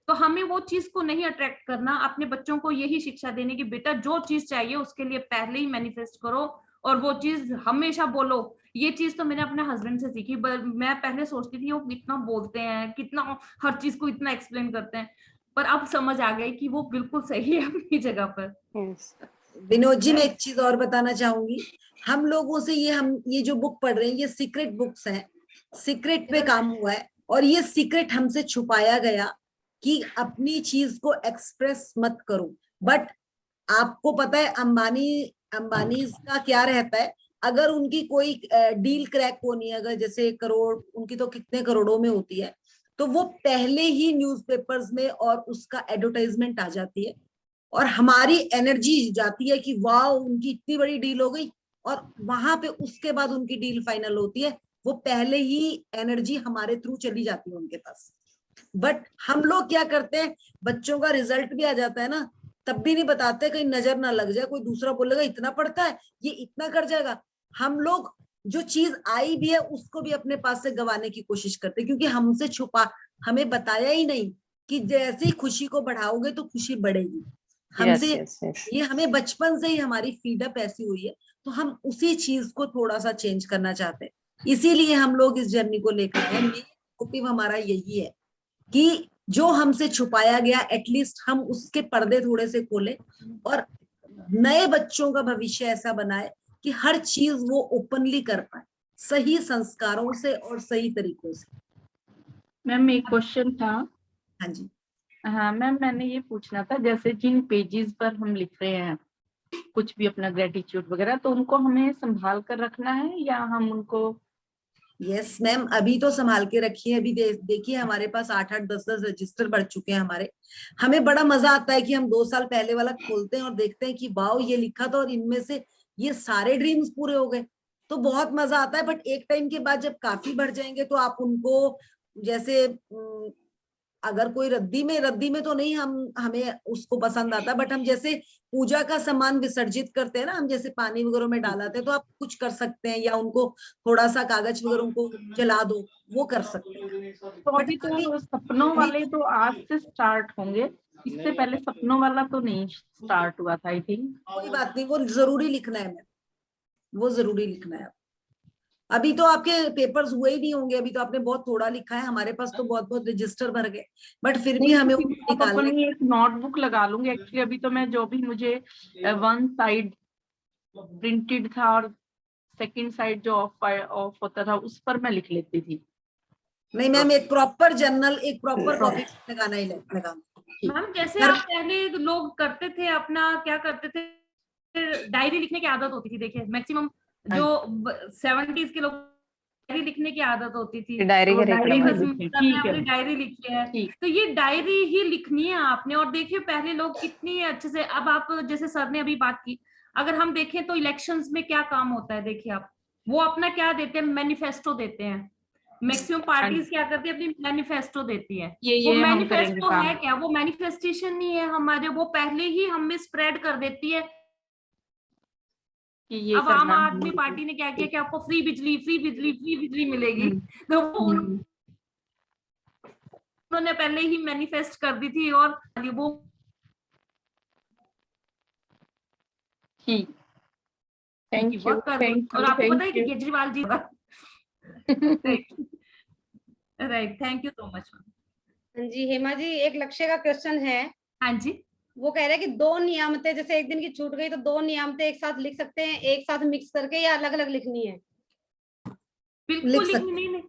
तो हमें वो चीज को नहीं अट्रैक्ट करना, अपने बच्चों को यही शिक्षा देने की बेटा जो चीज चाहिए उसके लिए पहले ही मैनिफेस्ट करो और वो चीज हमेशा बोलो। ये चीज तो मैंने अपने हस्बैंड से सीखी। मैं पहले सोचती थी वो इतना बोलते हैं, कितना हर चीज को इतना एक्सप्लेन करते हैं, पर अब समझ आ गई कि वो बिल्कुल सही है अपनी जगह पर। यस। विनोद जी, मैं एक चीज और बताना चाहूंगी। हम लोगों से हम ये जो बुक पढ़ रहे हैं ये सीक्रेट बुक्स हैं, सीक्रेट पे काम हुआ है और ये सीक्रेट हमसे छुपाया गया कि अपनी चीज को एक्सप्रेस मत करो। बट आपको पता है अंबानी का क्या रहता है, अगर उनकी कोई डील क्रैक होनी है, अगर जैसे करोड़ उनकी तो कितने करोड़ों में होती है, तो वो पहले ही न्यूज़पेपर्स में और उसका एडवर्टाइजमेंट आ जाती है और हमारी एनर्जी जाती है कि वाह उनकी इतनी बड़ी डील हो गई। और वहां पे उसके बाद उनकी डील फाइनल होती है, वो पहले ही एनर्जी हमारे थ्रू चली जाती है उनके पास। बट हम लोग क्या करते हैं, बच्चों का रिजल्ट भी आ जाता है ना, तब भी नहीं बताते, कहीं नजर ना लग जाए, कोई दूसरा बोलेगा इतना पढ़ता है ये इतना कर जाएगा। हम लोग जो चीज आई भी है उसको भी अपने पास से गंवाने की कोशिश करते हैं, क्योंकि हमसे छुपा, हमें बताया ही नहीं कि जैसे ही खुशी को बढ़ाओगे तो खुशी बढ़ेगी। हमसे ये हमें बचपन से ही हमारी फीडअप ऐसी हुई है, तो हम उसी चीज को थोड़ा सा चेंज करना चाहते हैं। इसीलिए हम लोग इस जर्नी को लेकर आए। मोटिव हमारा यही है कि जो हमसे छुपाया गया एटलीस्ट हम उसके पर्दे थोड़े से खोले और नए बच्चों का भविष्य ऐसा बनाए कि हर चीज वो ओपनली कर पाए, सही संस्कारों से और सही तरीकों से। मैम एक क्वेश्चन था। हाँ जी। हाँ मैम, मैंने ये पूछना था, जैसे जिन पेजेस पर हम लिख रहे हैं कुछ भी अपना ग्रेटिट्यूड वगैरह, तो उनको हमें संभाल कर रखना है या हम उनको? यस मैम, अभी तो संभाल के रखिए। अभी देखिए हमारे पास 8-8 10-10 रजिस्टर बढ़ चुके हैं हमारे। हमें बड़ा मजा आता है कि हम 2 साल पहले वाला खोलते हैं और देखते हैं कि वाओ ये लिखा था और इनमें से ये सारे ड्रीम्स पूरे हो गए, तो बहुत मजा आता है। बट एक टाइम के बाद जब काफी बढ़ जाएंगे तो आप उनको, जैसे अगर कोई रद्दी में तो नहीं हमें उसको पसंद आता, बट हम जैसे पूजा का सामान विसर्जित करते हैं ना, हम जैसे पानी वगैरह में डालाते हैं, तो आप कुछ कर सकते हैं या उनको थोड़ा सा कागज वगैरह उनको जला दो, वो कर सकते हैं। तो अभी तो सपनों वाले तो आज से स्टार्ट होंगे, इससे पहले सपनों वाला तो नहीं स्टार्ट हुआ था आई थिंक। कोई बात नहीं, वो जरूरी लिखना है मैम, वो जरूरी लिखना है। अभी तो आपके पेपर्स हुए ही नहीं होंगे, अभी तो आपने बहुत थोड़ा लिखा है, हमारे पास तो बहुत बहुत रजिस्टर भर गए, बट फिर भी हमें अपनी एक नोटबुक लगा लूंगी। एक्चुअली अभी तो मैं जो भी मुझे 1 साइड प्रिंटेड था और 2nd साइड जो ऑफ होता था उस पर मैं लिख लेती थी। नहीं मैम, एक प्रॉपर जर्नल, एक प्रॉपर कॉपी लगाना ही लगा। मैम जैसे आप पहले लोग करते थे, अपना क्या करते थे, डायरी लिखने की आदत होती थी। देखिए मैक्सिमम जो 70s के लोग डायरी लिखने की आदत होती थी, डायरी के डायरी रेफर में क्रिसमस लिखें, में ठीक है। आपने डायरी लिखी है, ठीक। तो ये डायरी ही लिखनी है आपने। और देखिए पहले लोग कितनी अच्छे से, अब आप जैसे सर ने अभी बात की, अगर हम देखें तो इलेक्शंस में क्या काम होता है, देखिए आप, वो अपना क्या देते हैं, मैनिफेस्टो देते हैं। मैक्सिमम पार्टीज क्या करती है, अपनी मैनिफेस्टो देती है। वो ये हम करेंगे मैनिफेस्टो है काम। क्या, वो मैनिफेस्टेशन नहीं है हमारे, वो पहले ही हमें स्प्रेड कर देती है। कि ये अब आम करना है आदमी पार्टी ने क्या किया कि आपको फ्री बिजली, फ्री बिजली, फ्री बिजली मिलेगी, तो वो उन्होंने पहले ही मैनिफेस्ट कर दी थी। और वो ठीक। थैंक यू, वर्क कर, थैंक और यू, आपको पता है थैंक कि you. Kejriwal ji right, thank you so much. हाँ जी हेमा जी, एक लक्ष्य का क्वेश्चन है। हाँ जी, वो कह रहे हैं कि 2 नियामतें, जैसे एक दिन की छूट गई तो 2 नियामतें एक साथ लिख सकते हैं, एक साथ मिक्स करके, या अलग अलग लिखनी है? बिल्कुल लिख लिखनी सकते, नहीं, लिख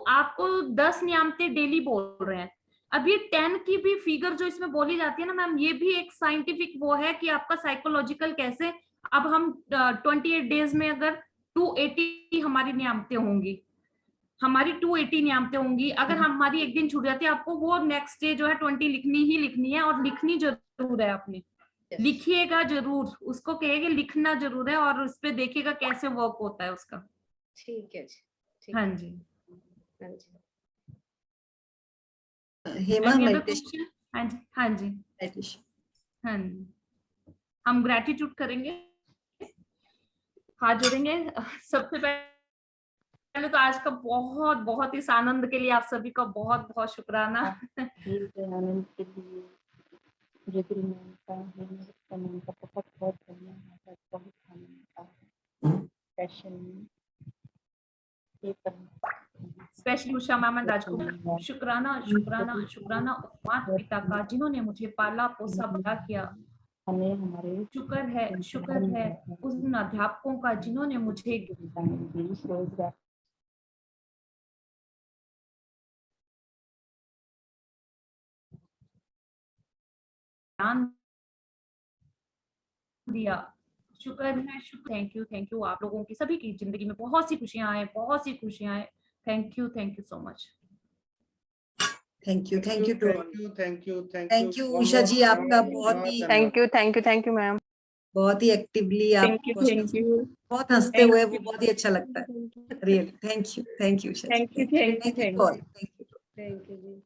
आपको 10 नियामतें डेली बोल रहे हैं। अब ये 10 की भी फिगर जो इसमें बोली जाती है ना मैम, ये भी एक साइंटिफिक वो है कि आपका साइकोलॉजिकल कैसे। अब हम 28 डेज में अगर 280 हमारी नियामतें होंगी, हमारी 280 नियामतें होंगी, अगर हमारी एक दिन छूट जाती है, आपको वो नेक्स्ट डे जो है 20 लिखनी ही लिखनी है, और लिखनी जरूर है आपने। लिखिएगा जरूर, उसको कहेंगे लिखना जरूर है, और उस पे देखिएगा कैसे वर्क होता है उसका। ठीक है जी, ठीक हाँ है। जी। हाँ जी। Hema Any other meditation. question? हाँ जी, हाँ जी, मेडिटेशन। हाँ जी। हम ग्रेटिट्यूड करेंगे, हाथ जोड़ेंगे। सबसे पहले तो आज का बहुत बहुत इस आनंद के लिए आप सभी का बहुत बहुत शुक्राना। दिए गए आनंद के लिए मुझे दिल में आता है, मेरे मन का बहुत बहुत धन्यवाद, बहुत आनंद आता है। स्पेशल ये स्पेशली उषा मैम एंड राजकुमार, शुक्राना शुक्राना शुक्राना उस माता पिता का जिन्होंने मुझे पाला पोसा बड़ा किया। हमें हमारे शुक्र है उन अध्यापकों का जिन्होंने मुझे रोजगार ज्ञान दिया। शुक्र है, थैंक यू। आप लोगों की सभी की जिंदगी में बहुत सी खुशियां आए, बहुत सी खुशियां आए। Thank you so much. Thank you thank you Usha ji, आपका बहुत ही थैंक यू मैम। बहुत ही एक्टिवली आप थैंक क्वेश्चंस, यू, बहुत हंसते हुए, वो बहुत ही अच्छा लगता है। Real thank you Usha ji, thank you, thank you. Thank you ji.